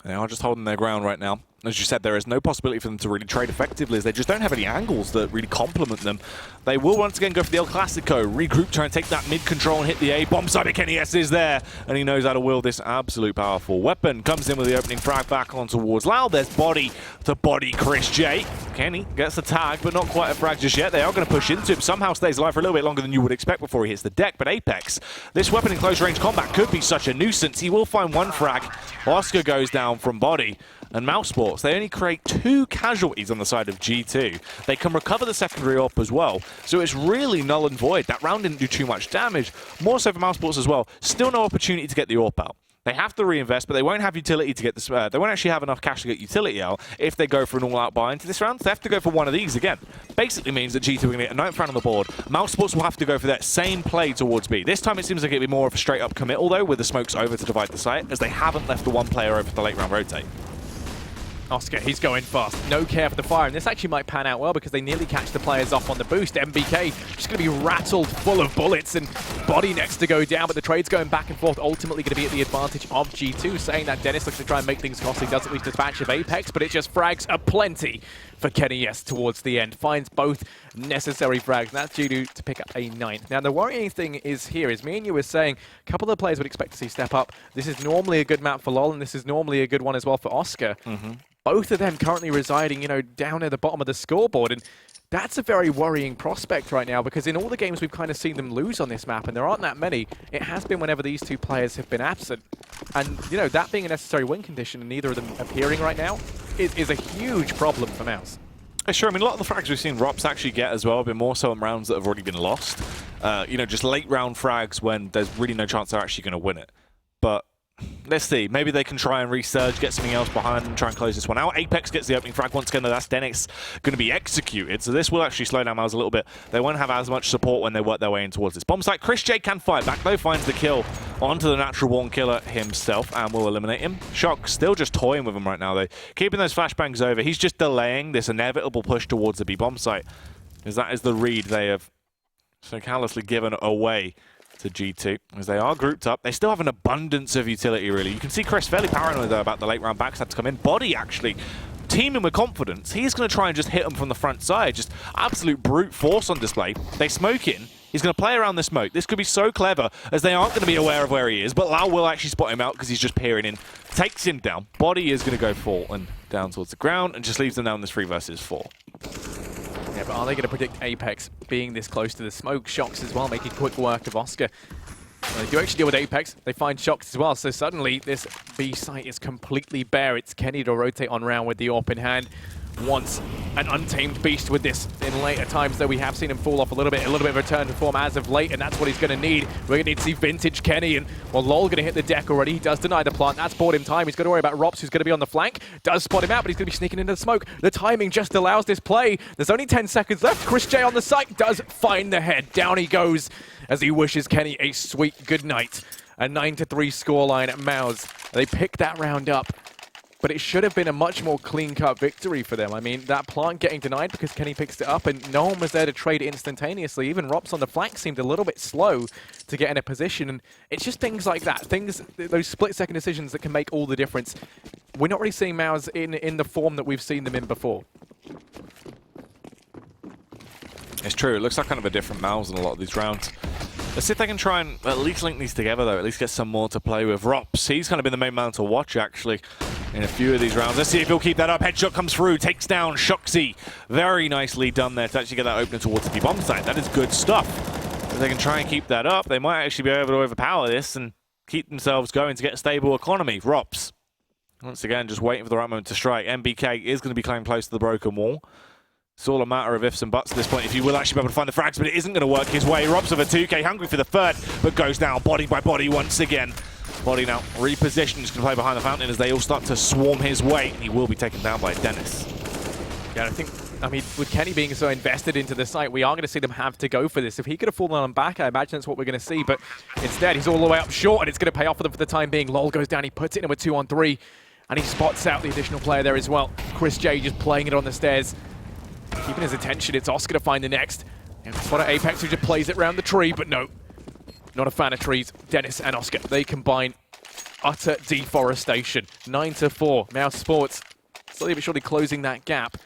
They are just holding their ground right now. As you said, there is no possibility for them to really trade effectively as they just don't have any angles that really complement them. They will once again go for the El Clasico, regroup, try and take that mid control and hit the A. Bomb side of Kenny S is there, and he knows how to wield this absolute powerful weapon. Comes in with the opening frag back on towards Loud. There's body to body Chris J. Kenny gets the tag, but not quite a frag just yet. They are going to push into him. Somehow stays alive for a little bit longer than you would expect before he hits the deck. But Apex, this weapon in close range combat could be such a nuisance. He will find one frag. Oscar goes down from body. And mousesports, they only create 2 casualties on the side of G2. They can recover the secondary AWP as well, so it's really null and void. That round didn't do too much damage. More so for mousesports as well. Still no opportunity to get the AWP out. They have to reinvest, but they won't have utility to get this. They won't actually have enough cash to get utility out if they go for an all-out buy into this round. So they have to go for one of these again. Basically means that G2 are going to get a 9th round on the board. mousesports will have to go for that same play towards B. This time it seems like it'll be more of a straight-up committal, though, with the smokes over to divide the site, as they haven't left the one player over for the late round rotate. Oscar, he's going fast. No care for the fire. And this actually might pan out well because they nearly catch the players off on the boost. MBK just going to be rattled full of bullets and body next to go down. But the trade's going back and forth, ultimately going to be at the advantage of G2. Saying that Dennis looks to try and make things costly. Does at least dispatch of Apex, but it just frags aplenty for Kenny S towards the end. Finds both necessary frags. And that's G2 to pick up a 9th. Now, the worrying thing is here is me and you were saying a couple of players would expect to see step up. This is normally a good map for LoL, and this is normally a good one as well for Oscar. Both of them currently residing, you know, down at the bottom of the scoreboard. And that's a very worrying prospect right now because in all the games we've kind of seen them lose on this map, and there aren't that many, it has been whenever these 2 players have been absent. And, you know, that being a necessary win condition and neither of them appearing right now is a huge problem for MOUZ. Sure, I mean, a lot of the frags we've seen Rops actually get as well, but more so in rounds that have already been lost. You know, just late round frags when there's really no chance they're actually going to win it. But let's see. Maybe they can try and resurge, get something else behind them, try and close this one out. Apex gets the opening frag once again, though that's Dennis going to be executed. So this will actually slow down MOUZ a little bit. They won't have as much support when they work their way in towards this bomb site. Chris J can fight back, though, finds the kill onto the natural born killer himself and will eliminate him. Shock still just toying with him right now, though. Keeping those flashbangs over. He's just delaying this inevitable push towards the B bomb site, because that is the read they have so callously given away to G2, as they are grouped up. They still have an abundance of utility, really. You can see Chris fairly paranoid, though, about the late round backs had to come in. Body, actually, teaming with confidence. He's going to try and just hit them from the front side. Just absolute brute force on display. They smoke in. He's going to play around the smoke. This could be so clever, as they aren't going to be aware of where he is, but Lau will actually spot him out because he's just peering in. Takes him down. Body is going to go full and down towards the ground and just leaves them down this 3 versus 4. Yeah, but are they going to predict Apex being this close to the smoke? Shox as well, making quick work of Oscar. Well, they do actually deal with Apex. They find Shox as well. So suddenly this B site is completely bare. It's Kenny to rotate on round with the AWP in hand. Once an untamed beast with this in later times, though we have seen him fall off a little bit of a return to form as of late, and that's what he's going to need. We're going to need to see vintage Kenny, and well, LoL going to hit the deck already. He does deny the plant. That's bought him time. He's got to worry about Rops, who's going to be on the flank. Does spot him out, but he's going to be sneaking into the smoke. The timing just allows this play. There's only 10 seconds left. Chris J on the site does find the head. Down he goes as he wishes Kenny a sweet good night. A 9-3 scoreline at MOUZ. They pick that round up. But it should have been a much more clean-cut victory for them. I mean, that plant getting denied because Kenny picks it up and no one was there to trade it instantaneously. Even Rops on the flank seemed a little bit slow to get in a position. And it's just things like that, those split-second decisions that can make all the difference. We're not really seeing MOUZ in the form that we've seen them in before. It's true. It looks like kind of a different MOUZ in a lot of these rounds. Let's see if they can try and at least link these together, though. At least get some more to play with. Rops, he's kind of been the main man to watch, actually, in a few of these rounds. Let's see if he'll keep that up. Headshot comes through, takes down Shoxy. Very nicely done there to actually get that opener towards the bomb site. That is good stuff. If they can try and keep that up, they might actually be able to overpower this and keep themselves going to get a stable economy. Rops, once again, just waiting for the right moment to strike. MBK is going to be coming close to the broken wall. It's all a matter of ifs and buts at this point if you will actually be able to find the frags, but it isn't going to work his way. Robs with a 2k, hungry for the third, but goes down body by body once again. Body now repositioned, just going to play behind the fountain as they all start to swarm his way, and he will be taken down by Dennis. Yeah, I mean, with Kenny being so invested into the site, we are going to see them have to go for this. If he could have fallen on back, I imagine that's what we're going to see, but instead he's all the way up short, and it's going to pay off for them for the time being. Lol goes down, he puts it in with 2-on-3, and he spots out the additional player there as well. Chris J just playing it on the stairs. Keeping his attention, it's Oscar to find the next. And spot at Apex who just plays it around the tree, but no. Not a fan of trees. Dennis and Oscar, they combine utter deforestation. 9-4, mousesports slowly but surely closing that gap.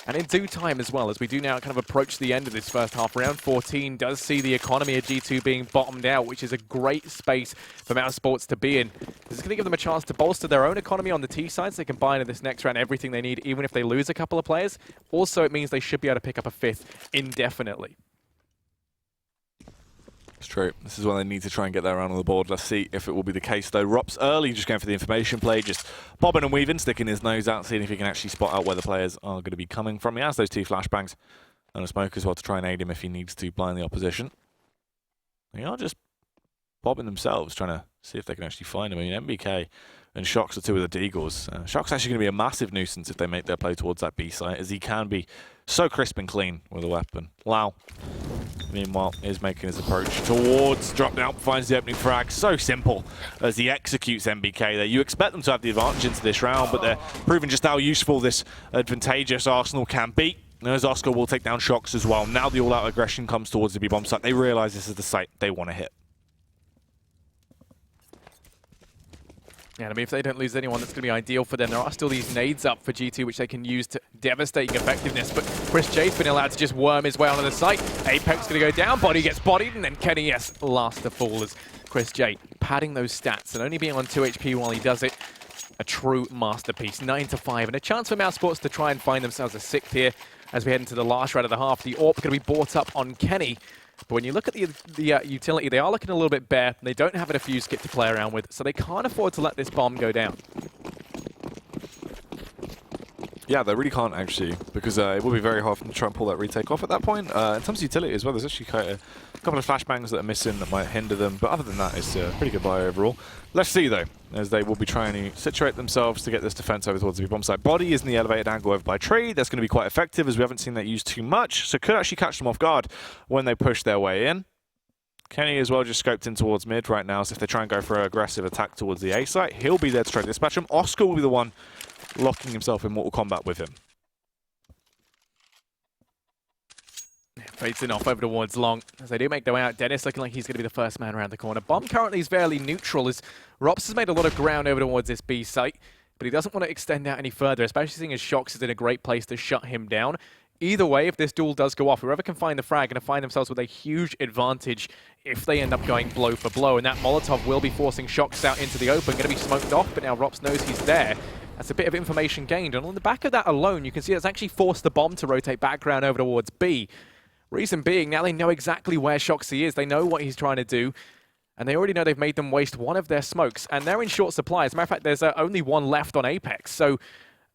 And in due time as well, as we do now kind of approach the end of this first half, round 14 does see the economy of G2 being bottomed out, which is a great space for mousesports to be in. This is going to give them a chance to bolster their own economy on the T side, so they can buy in this next round everything they need, even if they lose a couple of players. Also, it means they should be able to pick up a fifth indefinitely. It's true. This is when they need to try and get that around on the board. Let's see if it will be the case, though. Rops early, just going for the information play, just bobbing and weaving, sticking his nose out, seeing if he can actually spot out where the players are going to be coming from. He has those 2 flashbangs and a smoke as well to try and aid him if he needs to blind the opposition. They are just bobbing themselves, trying to see if they can actually find him. I mean, MBK and Shox are 2 of the Deagles. Shox actually going to be a massive nuisance if they make their play towards that B site, as he can be so crisp and clean with a weapon. Lau, meanwhile, is making his approach towards drop down, finds the opening frag. So simple as he executes MBK there. You expect them to have the advantage into this round, but they're proving just how useful this advantageous Arsenal can be. As Oscar will take down Shox as well. Now the all-out aggression comes towards the B-bomb site. They realize this is the site they want to hit. Yeah, I mean, if they don't lose anyone, that's going to be ideal for them. There are still these nades up for G2, which they can use to devastating effectiveness, but Chris J's been allowed to just worm his way onto the site. Apex going to go down, Body gets bodied, and then Kenny, yes, last to fall as Chris J padding those stats and only being on 2 HP while he does it. A true masterpiece. 9-5, and a chance for mousesports to try and find themselves a 6th here as we head into the last round of the half. The AWP going to be brought up on Kenny. But when you look at the utility, they are looking a little bit bare. They don't have a defuse kit to play around with, so they can't afford to let this bomb go down. Yeah, they really can't actually, because it will be very hard for them to try and pull that retake off at that point. In terms of utility as well, there's actually quite a couple of flashbangs that are missing that might hinder them, but other than that, it's a pretty good buy overall. Let's see though, as they will be trying to situate themselves to get this defense over towards the bomb site. Body is in the elevated angle over by Tree. That's going to be quite effective, as we haven't seen that used too much, so could actually catch them off guard when they push their way in. Kenny as well just scoped in towards mid right now, so if they try and go for an aggressive attack towards the A site, he'll be there to try to dispatch him. Oscar will be the one locking himself in Mortal Kombat with him. Fades in off over towards Long as they do make their way out. Dennis looking like he's going to be the first man around the corner. Bomb currently is fairly neutral as Rops has made a lot of ground over towards this B site, but he doesn't want to extend out any further, especially seeing as Shox is in a great place to shut him down. Either way, if this duel does go off, whoever can find the frag are going to find themselves with a huge advantage if they end up going blow for blow, and that Molotov will be forcing Shox out into the open, going to be smoked off, but now Rops knows he's there. That's a bit of information gained, and on the back of that alone, you can see it's actually forced the bomb to rotate back around over towards B. Reason being, now they know exactly where Shoxy is, they know what he's trying to do, and they already know they've made them waste one of their smokes, and they're in short supply. As a matter of fact, there's only one left on Apex, so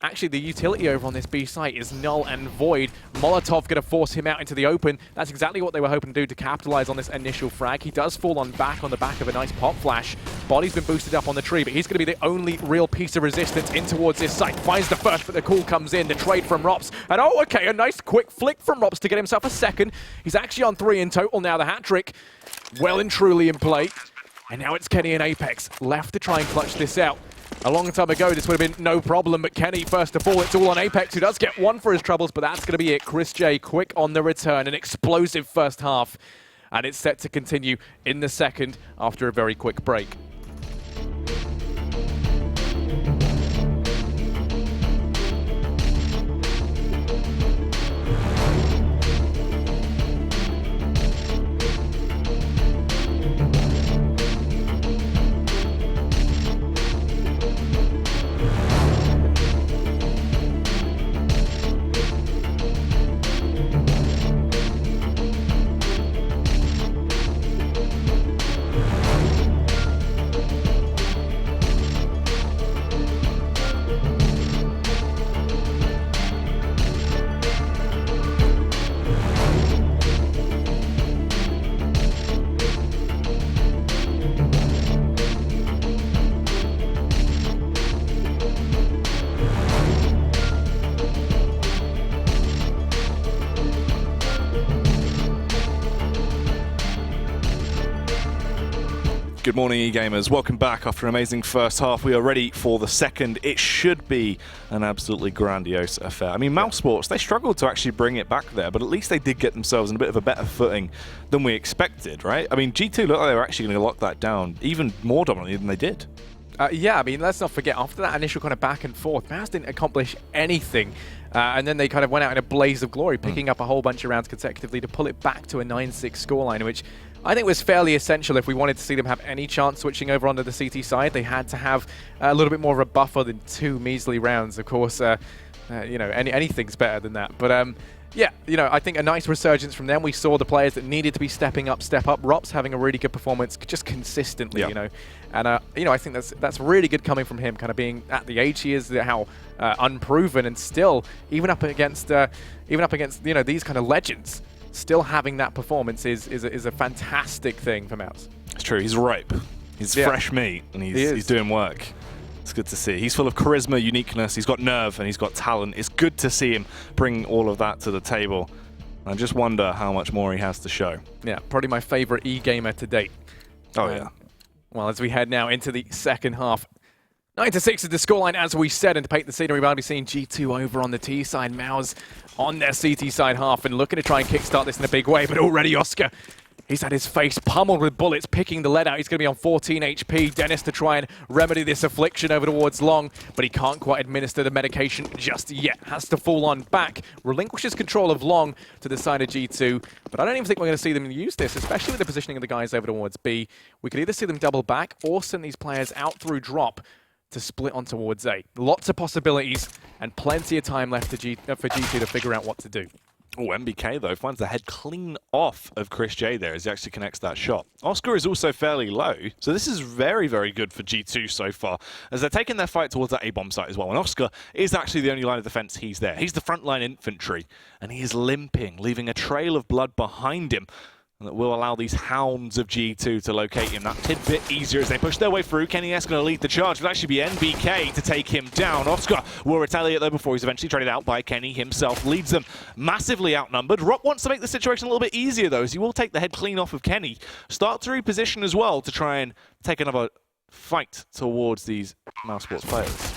actually the utility over on this B site is null and void. Molotov going to force him out into the open. That's exactly what they were hoping to do to capitalize on this initial frag. He does fall on the back of a nice pop flash. Body's been boosted up on the tree, but he's going to be the only real piece of resistance in towards this site. Finds the first, but the call comes in. The trade from Rops. And oh, okay, a nice quick flick from Rops to get himself a second. He's actually on 3 in total now, the hat trick. Well and truly in play. And now it's Kenny and Apex left to try and clutch this out. A long time ago, this would have been no problem, but Kenny, first of all, it's all on Apex, who does get one for his troubles, but that's going to be it. Chris J, quick on the return, an explosive first half, and it's set to continue in the second after a very quick break. Good morning, e-gamers. Welcome back after an amazing first half. We are ready for the second. It should be an absolutely grandiose affair. I mean, Mousesports, they struggled to actually bring it back there, but at least they did get themselves in a bit of a better footing than we expected, right? I mean, G2 looked like they were actually going to lock that down even more dominantly than they did. Yeah, I mean, let's not forget, after that initial kind of back and forth, Mouse didn't accomplish anything. And then they kind of went out in a blaze of glory, picking up a whole bunch of rounds consecutively to pull it back to a 9-6 scoreline, which I think was fairly essential if we wanted to see them have any chance switching over onto the CT side. They had to have a little bit more of a buffer than 2 measly rounds. Of course, you know, anything's better than that. But yeah, you know, I think a nice resurgence from them. We saw the players that needed to be stepping up, step up. Ropz having a really good performance just consistently, you know. And, you know, I think that's really good coming from him, kind of being at the age he is, how unproven, and still, even up against, you know, these kind of legends, still having that performance is a fantastic thing for Mouse. It's true. He's ripe. He's fresh meat, and he's doing work. It's good to see. He's full of charisma, uniqueness, he's got nerve, and he's got talent. It's good to see him bring all of that to the table. I just wonder how much more he has to show. Yeah, probably my favorite e-gamer to date. Oh, yeah. Well, as we head now into the second half, 9-6 is the scoreline, as we said, and to paint the scenery, we'll be seeing G2 over on the T side, Mouse on their CT side half, and looking to try and kickstart this in a big way, but already Oscar, he's had his face pummeled with bullets, picking the lead out. He's going to be on 14 HP. Dennis to try and remedy this affliction over towards Long, but he can't quite administer the medication just yet. Has to fall on back. Relinquishes control of Long to the side of G2, but I don't even think we're going to see them use this, especially with the positioning of the guys over towards B. We could either see them double back or send these players out through drop to split on towards A. Lots of possibilities and plenty of time left for G2 to figure out what to do. Oh, MBK, though, finds the head clean off of Chris J there as he actually connects that shot. Oscar is also fairly low, so this is very, very good for G2 so far, as they're taking their fight towards that A-bomb site as well. And Oscar is actually the only line of defense he's there. He's the frontline infantry, and he is limping, leaving a trail of blood behind him that will allow these hounds of G2 to locate him that tidbit easier as they push their way through. kennyS going to lead the charge. It'll actually be NBK to take him down. Oscar will retaliate though before he's eventually traded out by Kenny himself. Leads them massively outnumbered. Rock wants to make the situation a little bit easier though, as he will take the head clean off of Kenny. Start to reposition as well to try and take another fight towards these Mousesports players.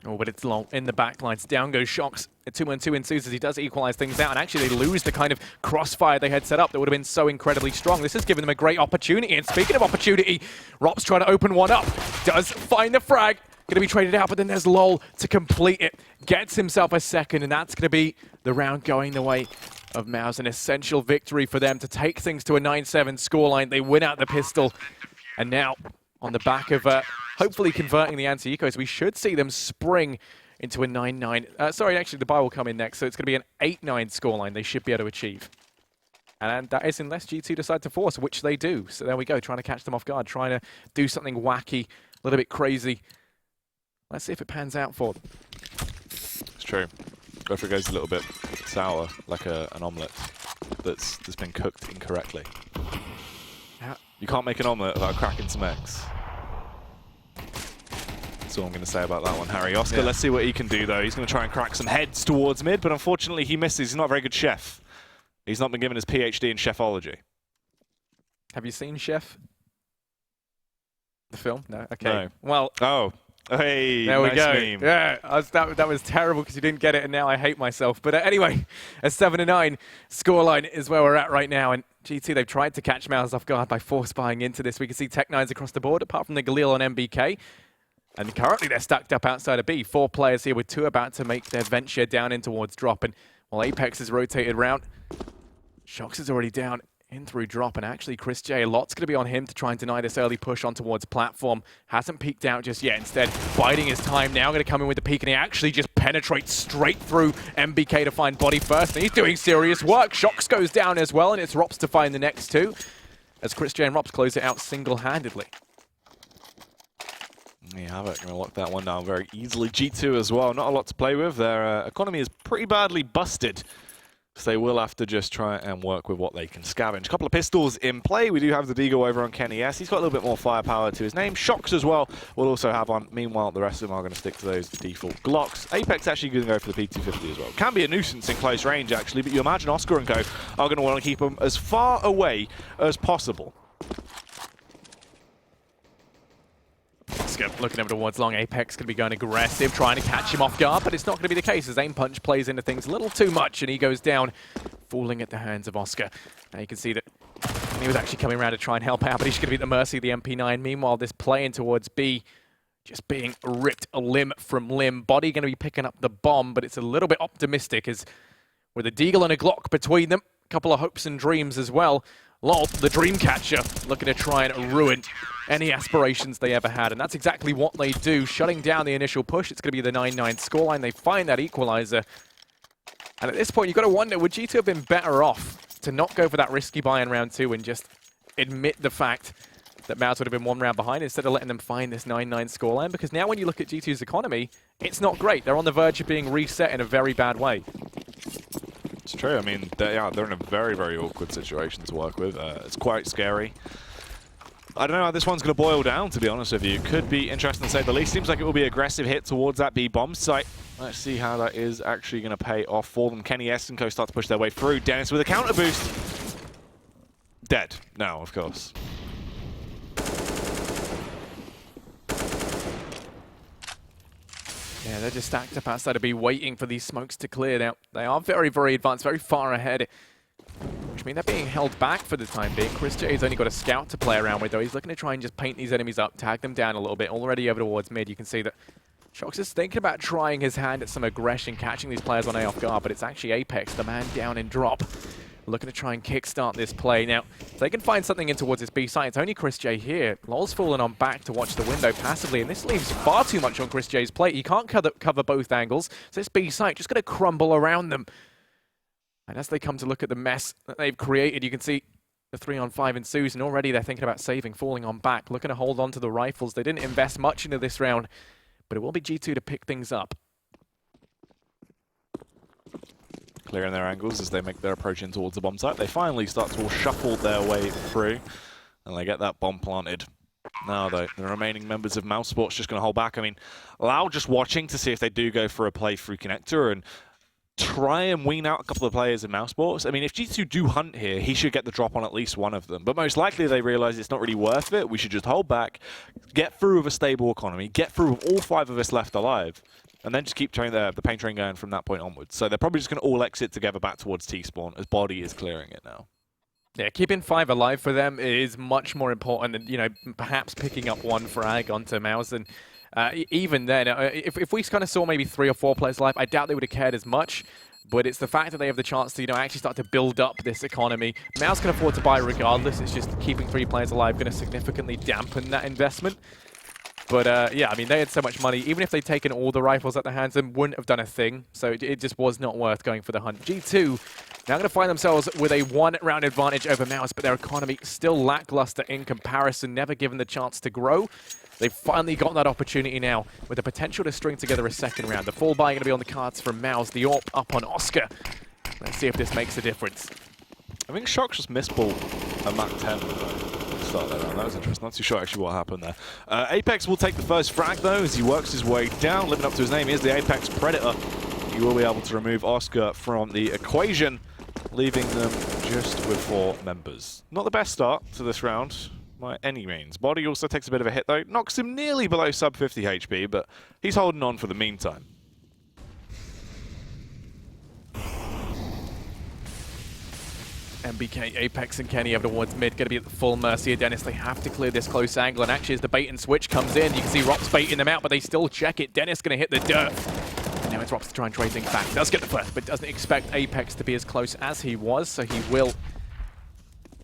Oh, but it's Long in the backlines. Down goes Shox. A 2-1-2 ensues as he does equalize things out, and actually they lose the kind of crossfire they had set up that would have been so incredibly strong. This has given them a great opportunity, and speaking of opportunity, Ropz trying to open one up. Does find the frag. Going to be traded out, but then there's LOL to complete it. Gets himself a second, and that's going to be the round going the way of Mouse. An essential victory for them to take things to a 9-7 scoreline. They win out the pistol, and now on the back of hopefully converting the anti-ecos, we should see them spring into a 9-9. Sorry, actually, the buy will come in next, so it's going to be an 8-9 scoreline they should be able to achieve. And that is unless G2 decide to force, which they do. So there we go, trying to catch them off guard, trying to do something wacky, a little bit crazy. Let's see if it pans out for them. It's true. Go if it goes a little bit sour, like an omelette that's been cooked incorrectly. You can't make an omelette without cracking some eggs. That's all I'm going to say about that one, Harry. Oscar, let's see what he can do, though. He's going to try and crack some heads towards mid, but unfortunately he misses. He's not a very good chef. He's not been given his PhD in chefology. Have you seen Chef? The film? No? Okay. No. Well... Oh. Hey, there we nice go. meme. Yeah, that was terrible because you didn't get it, and now I hate myself. But anyway, a 7-9 scoreline is where we're at right now. And G2, they've tried to catch Mouse off guard by force buying into this. We can see Tech9s across the board, apart from the Galil on MBK. And currently they're stacked up outside of B. 4 players here with 2 about to make their venture down in towards drop. And while Apex is rotated round, Shox is already down in through drop, and actually Chris J, a lot's going to be on him to try and deny this early push on towards platform. Hasn't peeked out just yet, instead biding his time now, going to come in with the peek, and he actually just penetrates straight through MBK to find body first, and he's doing serious work. Shox goes down as well, and it's Ropz to find the next 2, as Chris J and Ropz close it out single-handedly. You have it, going to lock that one down very easily. G2 as well, not a lot to play with. Their economy is pretty badly busted. So they will have to just try and work with what they can scavenge. A couple of pistols in play. We do have the Deagle over on kennyS. He's got a little bit more firepower to his name. Shox as well will also have one. Meanwhile, the rest of them are going to stick to those default Glocks. Apex actually going to go for the P250 as well. Can be a nuisance in close range, actually, but you imagine Oscar and co are going to want to keep them as far away as possible. Oscar looking over towards long. Apex going to be going aggressive, trying to catch him off guard, but it's not going to be the case as Aim Punch plays into things a little too much, and he goes down, falling at the hands of Oscar. Now you can see that he was actually coming around to try and help out, but he's going to be at the mercy of the MP9. Meanwhile, this play in towards B just being ripped limb from limb. Body going to be picking up the bomb, but it's a little bit optimistic as with a Deagle and a Glock between them. A couple of hopes and dreams as well. Lol, the Dreamcatcher, looking to try and ruin any aspirations they ever had. And that's exactly what they do, shutting down the initial push. It's going to be the 9-9 scoreline. They find that equalizer. And at this point, you've got to wonder, would G2 have been better off to not go for that risky buy in round 2 and just admit the fact that MOUZ would have been 1 round behind instead of letting them find this 9-9 scoreline? Because now when you look at G2's economy, it's not great. They're on the verge of being reset in a very bad way. It's true. I mean, they're in a very, very awkward situation to work with. It's quite scary. I don't know how this one's going to boil down, to be honest with you. Could be interesting to say the least. Seems like it will be aggressive hit towards that B bomb site. Let's see how that is actually going to pay off for them. Kenny S and Co start to push their way through. Dennis with a counter boost. Dead now, of course. Yeah, they're just stacked up outside of B, waiting for these smokes to clear. Now, they are very, very advanced, very far ahead, which means they're being held back for the time being. chrisJ has only got a scout to play around with, though. He's looking to try and just paint these enemies up, tag them down a little bit. Already over towards mid, you can see that Shox is thinking about trying his hand at some aggression, catching these players on A off guard, but it's actually Apex, the man down in drop, looking to try and kickstart this play. Now, if they can find something in towards this B site, it's only chrisJ here. Lol's fallen on back to watch the window passively, and this leaves far too much on chrisJ's plate. He can't cover both angles, so this B site just going to crumble around them. And as they come to look at the mess that they've created, you can see the 3-on-5 ensues, and already they're thinking about saving, falling on back, looking to hold on to the rifles. They didn't invest much into this round, but it will be G2 to pick things up. Clearing their angles as they make their approach in towards the bomb site. They finally start to all shuffle their way through, and they get that bomb planted. Now, though, the remaining members of mousesports just going to hold back. I mean, Lau just watching to see if they do go for a play through Connector and try and wean out a couple of players in mousesports. I mean, if G2 do hunt here, he should get the drop on at least one of them. But most likely they realize it's not really worth it. We should just hold back, get through with a stable economy, get through with all 5 of us left alive, and then just keep the paint train going from that point onwards. So they're probably just going to all exit together back towards T-spawn as Body is clearing it now. Yeah, keeping 5 alive for them is much more important than, you know, perhaps picking up 1 frag onto MOUZ. And even then, if we kind of saw maybe 3 or 4 players alive, I doubt they would have cared as much. But it's the fact that they have the chance to, you know, actually start to build up this economy. MOUZ can afford to buy regardless. It's just keeping 3 players alive going to significantly dampen that investment. But yeah, I mean, they had so much money. Even if they'd taken all the rifles at their hands, they wouldn't have done a thing. So it just was not worth going for the hunt. G2 now going to find themselves with a 1-round advantage over MOUZ, but their economy still lackluster in comparison, never given the chance to grow. They've finally got that opportunity now with the potential to string together a second round. The full buy going to be on the cards from MOUZ. The AWP up on Oscar. Let's see if this makes a difference. I think Shox just missballed a Mac 10 start that round. That was interesting. Not too sure actually what happened there. Apex will take the first frag though as he works his way down, living up to his name. Here's the Apex Predator. He will be able to remove Oscar from the equation, leaving them just with 4 members. Not the best start to this round by any means. Body also takes a bit of a hit though, knocks him nearly below sub 50 HP, but he's holding on for the meantime. MBK, Apex and Kenny over towards mid, going to be at the full mercy of Dennis. They have to clear this close angle, and actually as the bait and switch comes in, you can see Rops baiting them out, but they still check it. Dennis going to hit the dirt. And now it's Rops to try and trade things back. Does get the first, but doesn't expect Apex to be as close as he was, so he will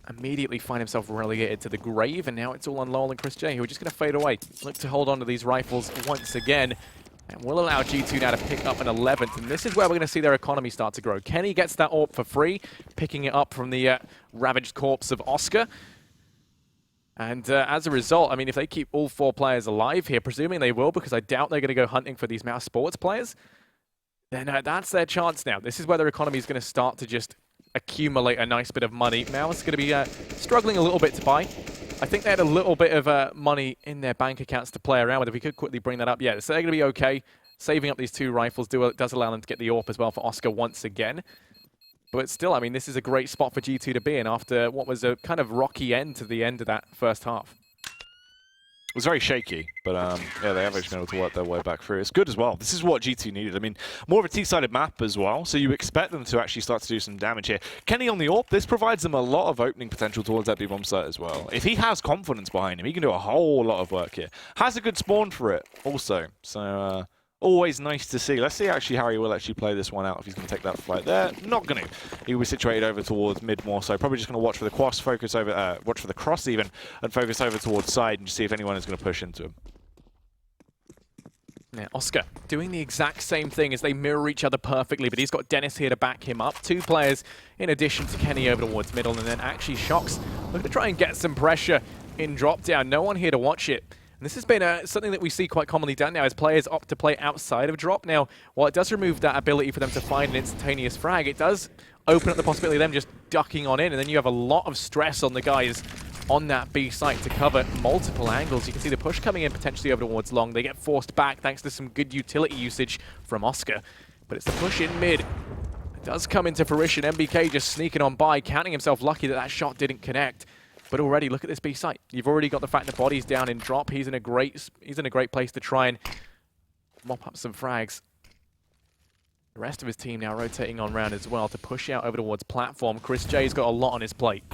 immediately find himself relegated to the grave, and now it's all on Lol and chrisJ, who are just going to fade away. Look to hold on to these rifles once again, and will allow G2 now to pick up an 11th, and this is where we're going to see their economy start to grow. Kenny gets that AWP for free, picking it up from the ravaged corpse of Oscar. And as a result, I mean, if they keep all 4 players alive here, presuming they will, because I doubt they're going to go hunting for these mousesports players, then that's their chance now. This is where their economy is going to start to just accumulate a nice bit of money. MOUZ is going to be struggling a little bit to buy. I think they had a little bit of money in their bank accounts to play around with. If we could quickly bring that up. Yeah, so they're going to be okay. Saving up these 2 rifles does allow them to get the AWP as well for Oscar once again. But still, I mean, this is a great spot for G2 to be in after what was a kind of rocky end to the end of that first half. was very shaky, but yeah, they have actually been able to work their way back through. It's good as well. This is what G2 needed. I mean, more of a T-sided map as well, so you expect them to actually start to do some damage here. Kenny on the AWP, this provides them a lot of opening potential towards that B-bomb site as well. If he has confidence behind him, he can do a whole lot of work here. Has a good spawn for it also, so always nice to see. Let's see actually how he will actually play this one out, if he's going to take that flight there. Not going to. He was situated over towards mid more, so probably just going to watch for the cross, focus over, watch for the cross even, and focus over towards side and just see if anyone is going to push into him. Yeah, Oscar doing the exact same thing as they mirror each other perfectly, but he's got Dennis here to back him up. 2 players in addition to Kenny over towards middle, and then actually Shox looking to try and get some pressure in drop down. No one here to watch it. And this has been something that we see quite commonly done now as players opt to play outside of drop. Now, while it does remove that ability for them to find an instantaneous frag, it does open up the possibility of them just ducking on in, and then you have a lot of stress on the guys on that B site to cover multiple angles. You can see the push coming in potentially over towards long. They get forced back thanks to some good utility usage from Oscar. But it's the push in mid. It does come into fruition. MBK just sneaking on by, counting himself lucky that that shot didn't connect. But already, look at this B site. You've already got the fact that Body's down in drop. He's in a great place to try and mop up some frags. The rest of his team now rotating on round as well to push out over towards platform. Chris J's got a lot on his plate.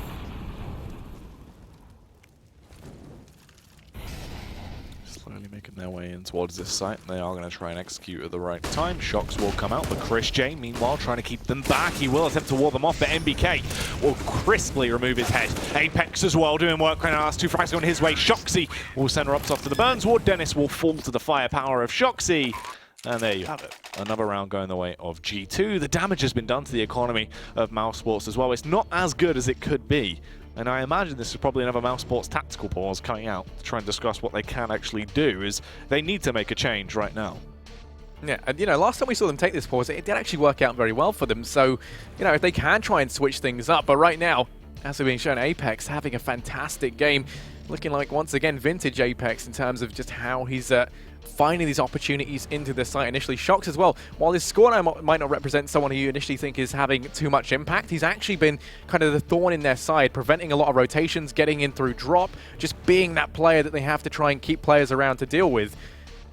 Slowly making their way in towards this site. They are going to try and execute at the right time. Shox will come out, but Chris J, meanwhile, trying to keep them back. He will attempt to ward them off, but MBK will crisply remove his head. Apex as well, doing work right now. That's 2 frags going his way. Shoxy will send her up off to the Burns ward. Dennis will fall to the firepower of Shoxy. And there you have it. Another round going the way of G2. The damage has been done to the economy of mousesports as well. It's not as good as it could be. And I imagine this is probably another mousesports tactical pause coming out to try and discuss what they can actually do, is they need to make a change right now. Yeah, and you know, last time we saw them take this pause, it did actually work out very well for them. So, you know, if they can try and switch things up. But right now, as we're being shown, Apex having a fantastic game. Looking like, once again, vintage Apex in terms of just how he's finding these opportunities into the site initially. Shox as well. While his score now might not represent someone who you initially think is having too much impact, he's actually been kind of the thorn in their side, preventing a lot of rotations, getting in through drop, just being that player that they have to try and keep players around to deal with.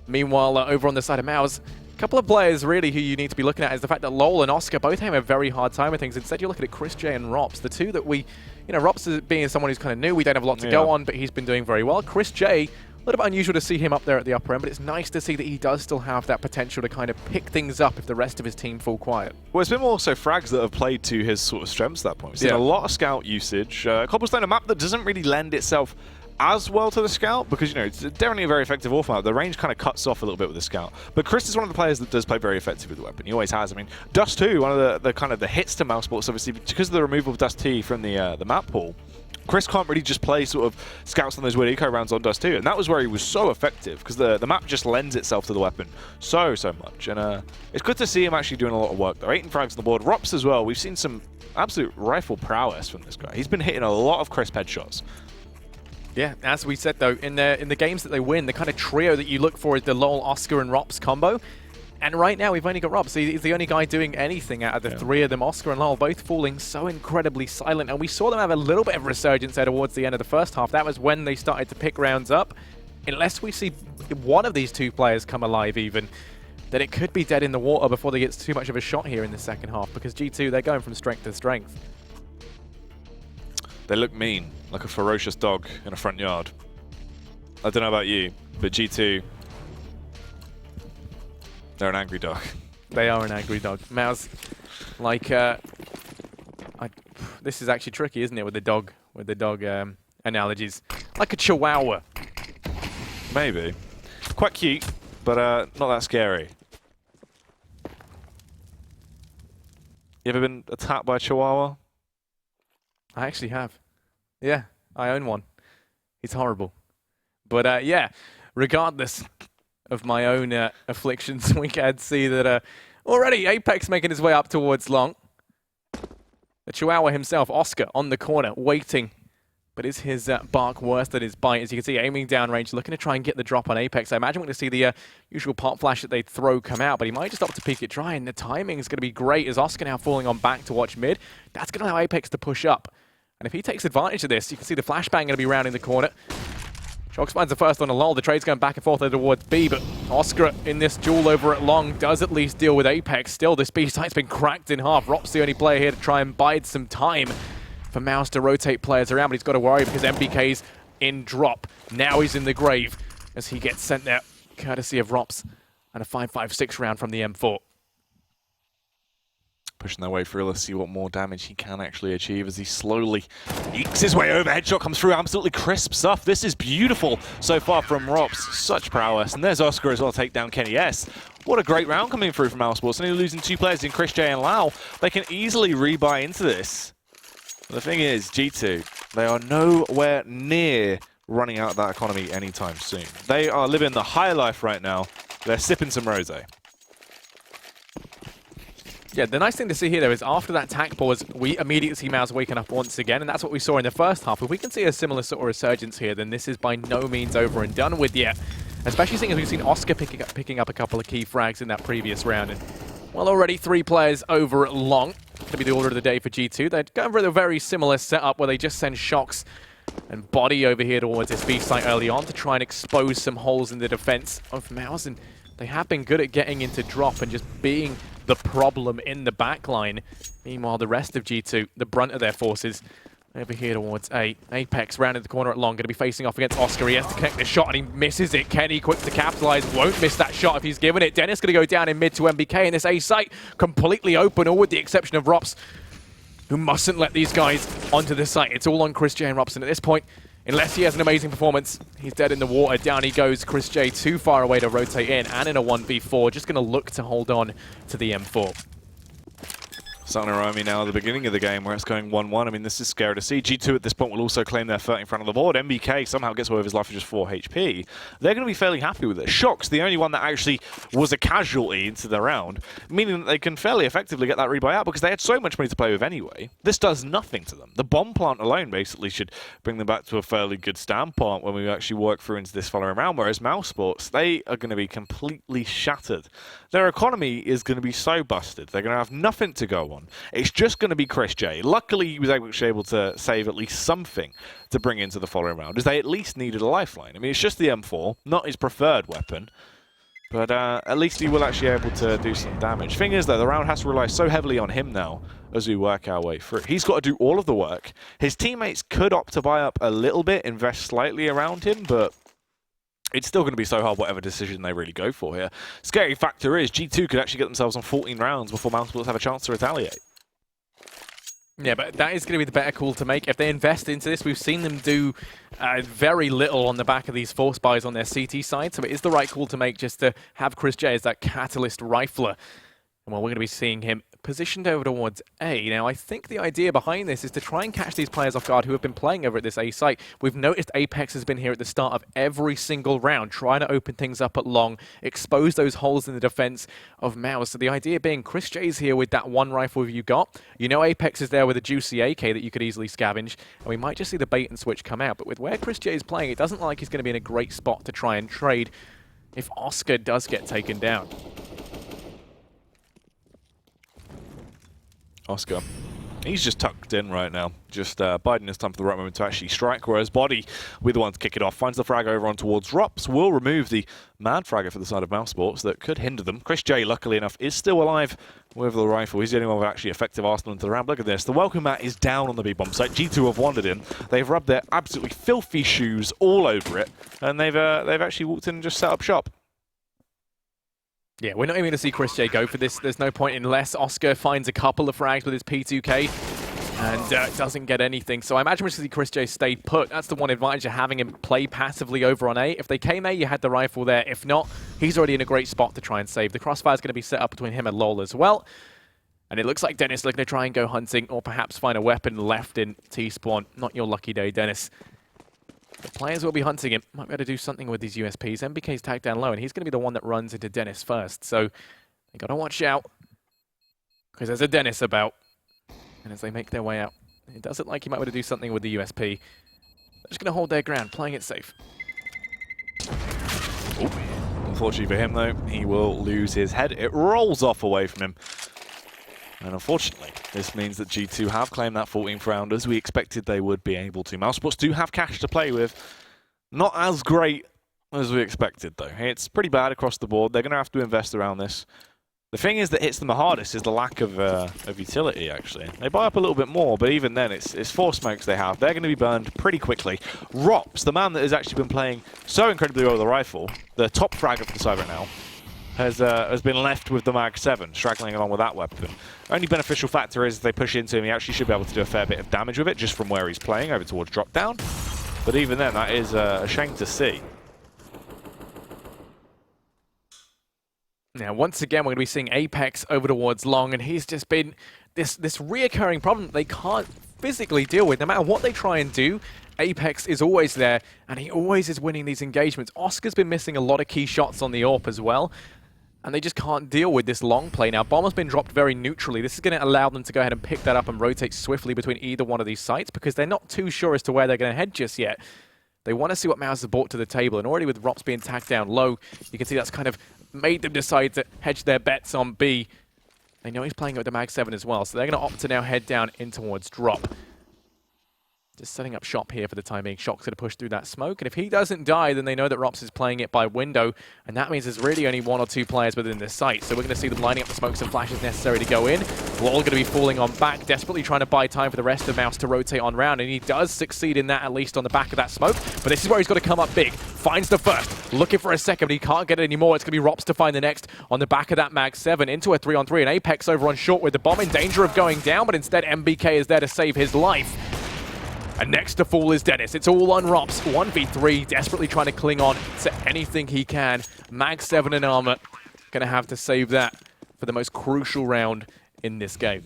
Meanwhile, over on the side of Mouse, a couple of players really who you need to be looking at is the fact that Lowell and Oscar both have a very hard time with things. Instead, you're looking at Chris J and Rops, the two that we, you know, Rops is being someone who's kind of new, we don't have a lot to go on, but he's been doing very well. Chris J, a little bit unusual to see him up there at the upper end, but it's nice to see that he does still have that potential to kind of pick things up if the rest of his team fall quiet. Well, it's been more so frags that have played to his sort of strengths at that point. We've seen a lot of scout usage. Cobblestone, a map that doesn't really lend itself as well to the scout, because, you know, it's definitely a very effective AWP map. The range kind of cuts off a little bit with the scout. But Chris is one of the players that does play very effectively with the weapon. He always has. I mean, Dust 2, one of the kind of the hits to mousesports, obviously, because of the removal of Dust T from the map pool, Chris can't really just play sort of scouts on those weird eco rounds on Dust 2, and that was where he was so effective, because the map just lends itself to the weapon so much. And it's good to see him actually doing a lot of work there. 18 frags on the board. Rops as well. We've seen some absolute rifle prowess from this guy. He's been hitting a lot of crisp headshots. Yeah, as we said though, in the games that they win, the kind of trio that you look for is the Lowell, Oscar, and Rops combo. And right now, we've only got Rops. He's the only guy doing anything out of the three of them. Oscar and Lowell both falling so incredibly silent. And we saw them have a little bit of resurgence there towards the end of the first half. That was when they started to pick rounds up. Unless we see one of these two players come alive even, then it could be dead in the water before they get too much of a shot here in the second half. Because G2, they're going from strength to strength. They look mean, like a ferocious dog in a front yard. I don't know about you, but G2, they're an angry dog. They are an angry dog. Mouse, like, this is actually tricky, isn't it, with the dog analogies. Like a chihuahua. Maybe. Quite cute, but not that scary. You ever been attacked by a chihuahua? I actually have. Yeah, I own one. He's horrible. But yeah, regardless of my own afflictions, we can see that already Apex making his way up towards long. The Chihuahua himself, Oscar, on the corner, waiting. But is his bark worse than his bite? As you can see, aiming downrange, looking to try and get the drop on Apex. I imagine we're going to see the usual pop flash that they throw come out, but he might just opt to peek it dry, and the timing is going to be great as Oscar now falling on back to watch mid. That's going to allow Apex to push up. And if he takes advantage of this, you can see the flashbang going to be rounding the corner. Shox finds the first on a lull. The trade's going back and forth towards B, but Oscar in this duel over at Long does at least deal with Apex. Still, this B site's been cracked in half. Rop's the only player here to try and bide some time for Mouse to rotate players around, but he's got to worry because MBK's in drop. Now he's in the grave as he gets sent there, courtesy of Rops, and a 5.56 round from the M4. Pushing their way through, let's see what more damage he can actually achieve as he slowly ekes his way over. Headshot comes through, absolutely crisp stuff. This is beautiful so far from Rops. Such prowess. And there's Oscar as well, take down Kenny S. What a great round coming through from mousesports. Only losing 2 players in Chris J and Lau. They can easily rebuy into this. But the thing is, G2, they are nowhere near running out of that economy anytime soon. They are living the high life right now. They're sipping some rosé. Yeah, the nice thing to see here, though, is after that tack pause, we immediately see Mouse waking up once again, and that's what we saw in the first half. If we can see a similar sort of resurgence here, then this is by no means over and done with yet. Especially seeing as we've seen Oscar picking up a couple of key frags in that previous round. And, well, already 3 players over at Long to be the order of the day for G2. They're going for a very similar setup where they just send Shox and Body over here towards this B site early on to try and expose some holes in the defense of Mouse. And they have been good at getting into drop and just being the problem in the backline. Meanwhile, the rest of G2, the brunt of their forces, over here towards A. Apex round in the corner at Long, going to be facing off against Oscar. He has to connect the shot and he misses it. Kenny, quick to capitalize, won't miss that shot if he's given it. Dennis going to go down in mid to MBK, and this A site completely open, all with the exception of Rops, who mustn't let these guys onto the site. It's all on Chris J and Robson at this point. Unless he has an amazing performance, he's dead in the water. Down he goes. Chris J too far away to rotate in, and in a 1v4, just going to look to hold on to the M4. Starting to remind me now at the beginning of the game where it's going 1-1. I mean, this is scary to see. G2 at this point will also claim their 30 in front of the board. MBK somehow gets away with his life with just 4 HP. They're going to be fairly happy with it. Shox, the only one that actually was a casualty into the round, meaning that they can fairly effectively get that rebuy out because they had so much money to play with anyway. This does nothing to them. The bomb plant alone basically should bring them back to a fairly good standpoint when we actually work through into this following round, whereas mousesports, they are going to be completely shattered. Their economy is going to be so busted. They're going to have nothing to go on. It's just going to be Chris J. Luckily, he was able to save at least something to bring into the following round, as they at least needed a lifeline. I mean, it's just the M4, not his preferred weapon, but at least he will actually be able to do some damage. Thing is, though, the round has to rely so heavily on him now as we work our way through. He's got to do all of the work. His teammates could opt to buy up a little bit, invest slightly around him, but it's still going to be so hard whatever decision they really go for here. Scary factor is G2 could actually get themselves on 14 rounds before mousesports have a chance to retaliate. Yeah, but that is going to be the better call to make. If they invest into this, we've seen them do very little on the back of these force buys on their CT side, so it is the right call to make just to have Chris J as that catalyst rifler. And well, we're going to be seeing him positioned over towards A. Now, I think the idea behind this is to try and catch these players off guard who have been playing over at this A site. We've noticed Apex has been here at the start of every single round, trying to open things up at Long, expose those holes in the defense of Mouse. So the idea being Chris J's here with that one rifle you got. You know Apex is there with a juicy AK that you could easily scavenge, and we might just see the bait and switch come out. But with where Chris J is playing, it doesn't look like he's going to be in a great spot to try and trade if Oscar does get taken down. Oscar, he's just tucked in right now, just biding his time for the right moment to actually strike, whereas Body, with the one to kick it off, finds the frag over on towards Rops, will remove the mad fragger for the side of mousesports that could hinder them. Chris J, luckily enough, is still alive with the rifle. He's the only one with actually effective arsenal into the round. Look at this, the welcome mat is down on the B-bomb site. G2 have wandered in, they've rubbed their absolutely filthy shoes all over it, and they've actually walked in and just set up shop. Yeah, we're not even going to see Chris J go for this. There's no point unless Oscar finds a couple of frags with his P2K and doesn't get anything. So I imagine we're going to see Chris J stay put. That's the one advantage of having him play passively over on A. If they came A, you had the rifle there. If not, he's already in a great spot to try and save. The crossfire is going to be set up between him and LOL as well. And it looks like Dennis looking to try and go hunting or perhaps find a weapon left in T-spawn. Not your lucky day, Dennis. The players will be hunting him. Might be able to do something with these USPs. MBK's tagged down low, and he's going to be the one that runs into Dennis first. So they got to watch out, because there's a Dennis about. And as they make their way out, it does look like he might be able to do something with the USP. They're just going to hold their ground, playing it safe. Ooh. Unfortunately for him, though, he will lose his head. It rolls off away from him. And unfortunately, this means that G2 have claimed that 14th round as we expected they would be able to. mousesports do have cash to play with. Not as great as we expected, though. It's pretty bad across the board. They're going to have to invest around this. The thing is that hits them the hardest is the lack of utility, actually. They buy up a little bit more, but even then, it's 4 smokes they have. They're going to be burned pretty quickly. ropz, the man that has actually been playing so incredibly well with the rifle, the top fragger for the side right now, has been left with the Mag 7, straggling along with that weapon. Only beneficial factor is if they push into him, he actually should be able to do a fair bit of damage with it, just from where he's playing over towards drop down. But even then, that is a shame to see. Now, once again, we're going to be seeing Apex over towards Long, and he's just been this reoccurring problem that they can't physically deal with. No matter what they try and do, Apex is always there, and he always is winning these engagements. Oscar's been missing a lot of key shots on the AWP as well, and they just can't deal with this long play. Now, Bomb has been dropped very neutrally. This is going to allow them to go ahead and pick that up and rotate swiftly between either one of these sites, because they're not too sure as to where they're going to head just yet. They want to see what MOUZ has brought to the table, and already with ropz being tagged down low, you can see that's kind of made them decide to hedge their bets on B. They know he's playing with the Mag 7 as well, so they're going to opt to now head down in towards drop. Just setting up shop here for the time being. Shock's going to push through that smoke, and if he doesn't die, then they know that ropz is playing it by window, and that means there's really only 1 or 2 players within this site. So we're going to see them lining up the smokes and flashes necessary to go in. We're all going to be falling on back, desperately trying to buy time for the rest of MOUZ to rotate on round, and he does succeed in that, at least on the back of that smoke. But this is where he's got to come up big. Finds the first, looking for a second, but he can't get it anymore. It's going to be ropz to find the next on the back of that Mag 7 into a 3-on-3, and Apex over on short with the bomb in danger of going down, but instead MBK is there to save his life. And next to fall is Dennis. It's all on ropz. 1v3, desperately trying to cling on to anything he can. Mag 7 in armor. Going to have to save that for the most crucial round in this game.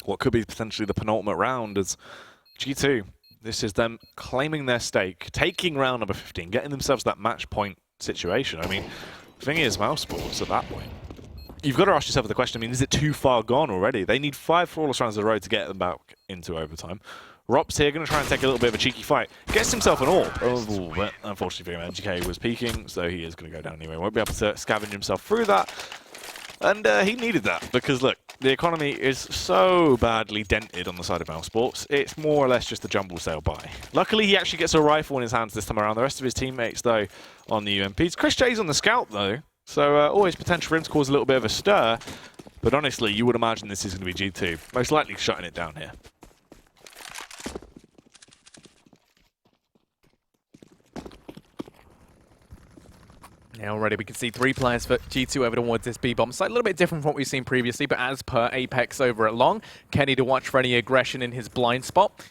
What could be potentially the penultimate round is G2. This is them claiming their stake, taking round number 15, getting themselves that match point situation. I mean, the thing is, mousesports at that point, you've got to ask yourself the question, I mean, is it too far gone already? They need 5 flawless rounds in a row to get them back into overtime. ropz here going to try and take a little bit of a cheeky fight. Gets himself an AWP, but unfortunately for him, MGK was peeking, so he is going to go down anyway. Won't be able to scavenge himself through that. And he needed that, because look, the economy is so badly dented on the side of mousesports, it's more or less just a jumble sale buy. Luckily, he actually gets a rifle in his hands this time around. The rest of his teammates, though, on the UMPs. chrisJ on the scout, though. So always potential for him to cause a little bit of a stir. But honestly, you would imagine this is going to be G2. Most likely shutting it down here. Now already we can see 3 players for G2 over towards this B-bomb site. A little bit different from what we've seen previously, but as per Apex over at Long, Kenny to watch for any aggression in his blind spot.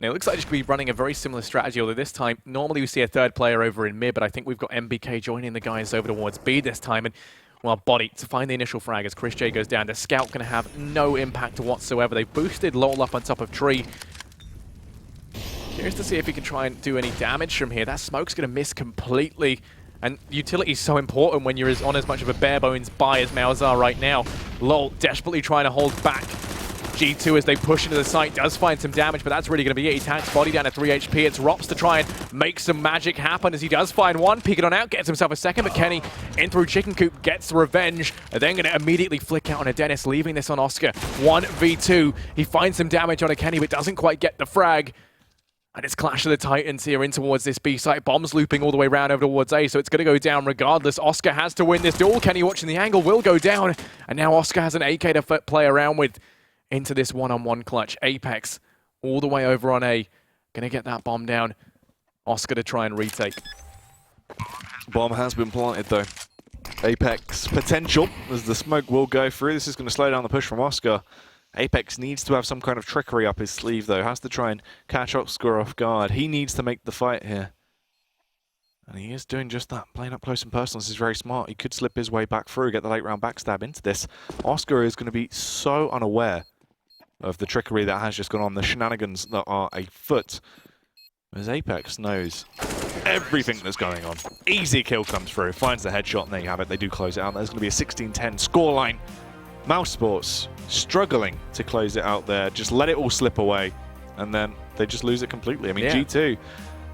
Now, it looks like it should be running a very similar strategy, although this time, normally we see a 3rd player over in mid, but I think we've got MBK joining the guys over towards B this time. And, well, Body to find the initial frag as chrisJ goes down. The scout going to have no impact whatsoever. They've boosted Lol up on top of Tree. Curious to see if he can try and do any damage from here. That smoke's going to miss completely. And utility is so important when you're on as much of a bare bones buy as MOUZ are right now. Lol desperately trying to hold back G2 as they push into the site, does find some damage, but that's really going to be it. He tanks Body down to 3 HP. It's ropz to try and make some magic happen as he does find one. Peek it on out, gets himself a second, but Kenny in through Chicken Coop gets the revenge. And then going to immediately flick out on a Dennis, leaving this on Oscar. 1v2. He finds some damage on a Kenny, but doesn't quite get the frag. And it's Clash of the Titans here in towards this B site. Bombs looping all the way around over towards A, so it's going to go down regardless. Oscar has to win this duel. Kenny watching the angle will go down. And now Oscar has an AK to play around with into this one-on-one clutch. Apex all the way over on A. Gonna get that bomb down. Oscar to try and retake. Bomb has been planted, though. Apex potential, as the smoke will go through. This is going to slow down the push from Oscar. Apex needs to have some kind of trickery up his sleeve, though. Has to try and catch Oscar off guard. He needs to make the fight here. And he is doing just that. Playing up close and personal. This is very smart. He could slip his way back through, get the late round backstab into this. Oscar is going to be so unaware of the trickery that has just gone on, the shenanigans that are afoot. As Apex knows everything that's going on. Easy kill comes through, finds the headshot, and there you have it. They do close it out. There's going to be a 16-10 scoreline. mousesports struggling to close it out there. Just let it all slip away, and then they just lose it completely. I mean, yeah. G2,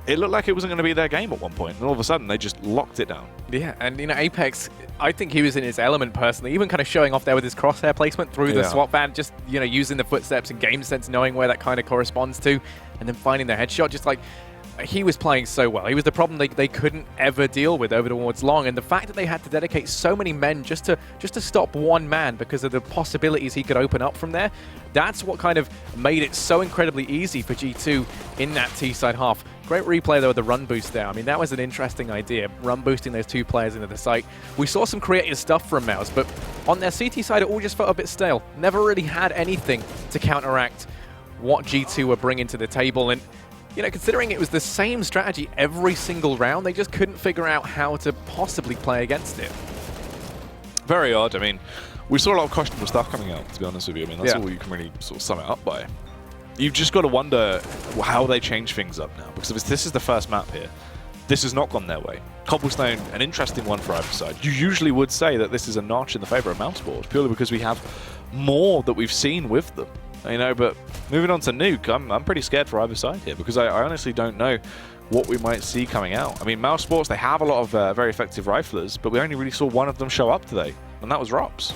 it looked like it wasn't going to be their game at one point, and all of a sudden they just locked it down. Yeah, and Apex, I think he was in his element personally, even kind of showing off there with his crosshair placement through the swap van, just using the footsteps and game sense, knowing where that kind of corresponds to, and then finding the headshot. Just like, he was playing so well. He was the problem they couldn't ever deal with over towards long, and the fact that they had to dedicate so many men just to stop one man because of the possibilities he could open up from there, that's what kind of made it so incredibly easy for G2 in that T-side half. Great replay, though, of the run boost there. I mean, that was an interesting idea, run boosting those 2 players into the site. We saw some creative stuff from Mouse, but on their CT side, it all just felt a bit stale. Never really had anything to counteract what G2 were bringing to the table, and considering it was the same strategy every single round, they just couldn't figure out how to possibly play against it. Very odd. I mean, we saw a lot of questionable stuff coming out, to be honest with you. I mean, that's all you can really sort of sum it up by. You've just got to wonder how they change things up now, because this is the first map here. This has not gone their way. Cobblestone, an interesting one for either side. You usually would say that this is a notch in the favor of Mouseboard, purely because we have more that we've seen with them. But moving on to Nuke, I'm pretty scared for either side here, because I honestly don't know what we might see coming out. I mean, Mousesports, they have a lot of very effective riflers, but we only really saw one of them show up today, and that was Rops.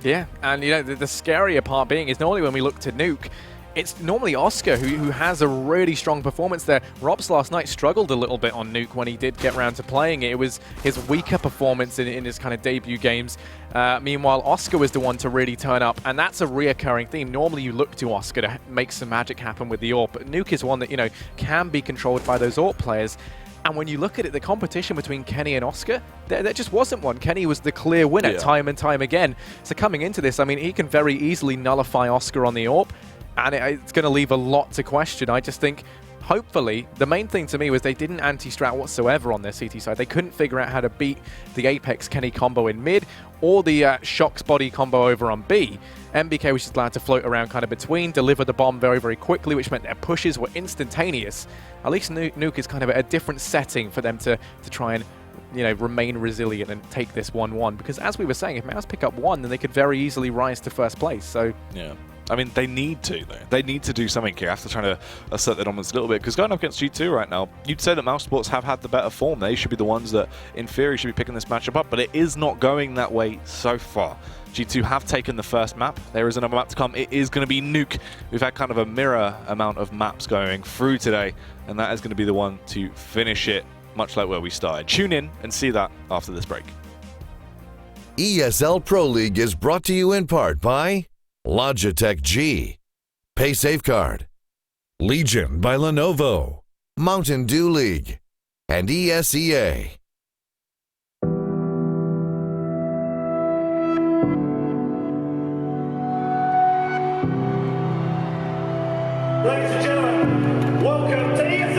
Yeah, and the scarier part being is normally when we look to Nuke, it's normally Oscar who has a really strong performance there. Rops last night struggled a little bit on Nuke when he did get around to playing it. It was his weaker performance in his kind of debut games. Meanwhile, Oscar was the one to really turn up, and that's a reoccurring theme. Normally you look to Oscar to make some magic happen with the AWP, but Nuke is one that, can be controlled by those AWP players. And when you look at it, the competition between Kenny and Oscar, there just wasn't one. Kenny was the clear winner time and time again. So coming into this, I mean, he can very easily nullify Oscar on the AWP, and it's going to leave a lot to question. I just think, hopefully, the main thing to me was they didn't anti-strat whatsoever on their CT side. They couldn't figure out how to beat the Apex Kenny combo in mid, or the Shock's body combo over on B. MBK was just allowed to float around kind of between, deliver the bomb very, very quickly, which meant their pushes were instantaneous. At least Nuke is kind of a different setting for them to try and remain resilient and take this 1-1. Because as we were saying, if Mouse pick up 1, then they could very easily rise to first place. So yeah. I mean, they need to, though. They need to do something here after trying to assert their dominance a little bit. Because going up against G2 right now, you'd say that Mousesports have had the better form. They should be the ones that, in theory, should be picking this matchup up. But it is not going that way so far. G2 have taken the first map. There is another map to come. It is going to be Nuke. We've had kind of a mirror amount of maps going through today. And that is going to be the one to finish it, much like where we started. Tune in and see that after this break. ESL Pro League is brought to you in part by Logitech G, PaySafeCard, Legion by Lenovo, Mountain Dew League, and ESEA. Ladies and gentlemen, welcome to ESL.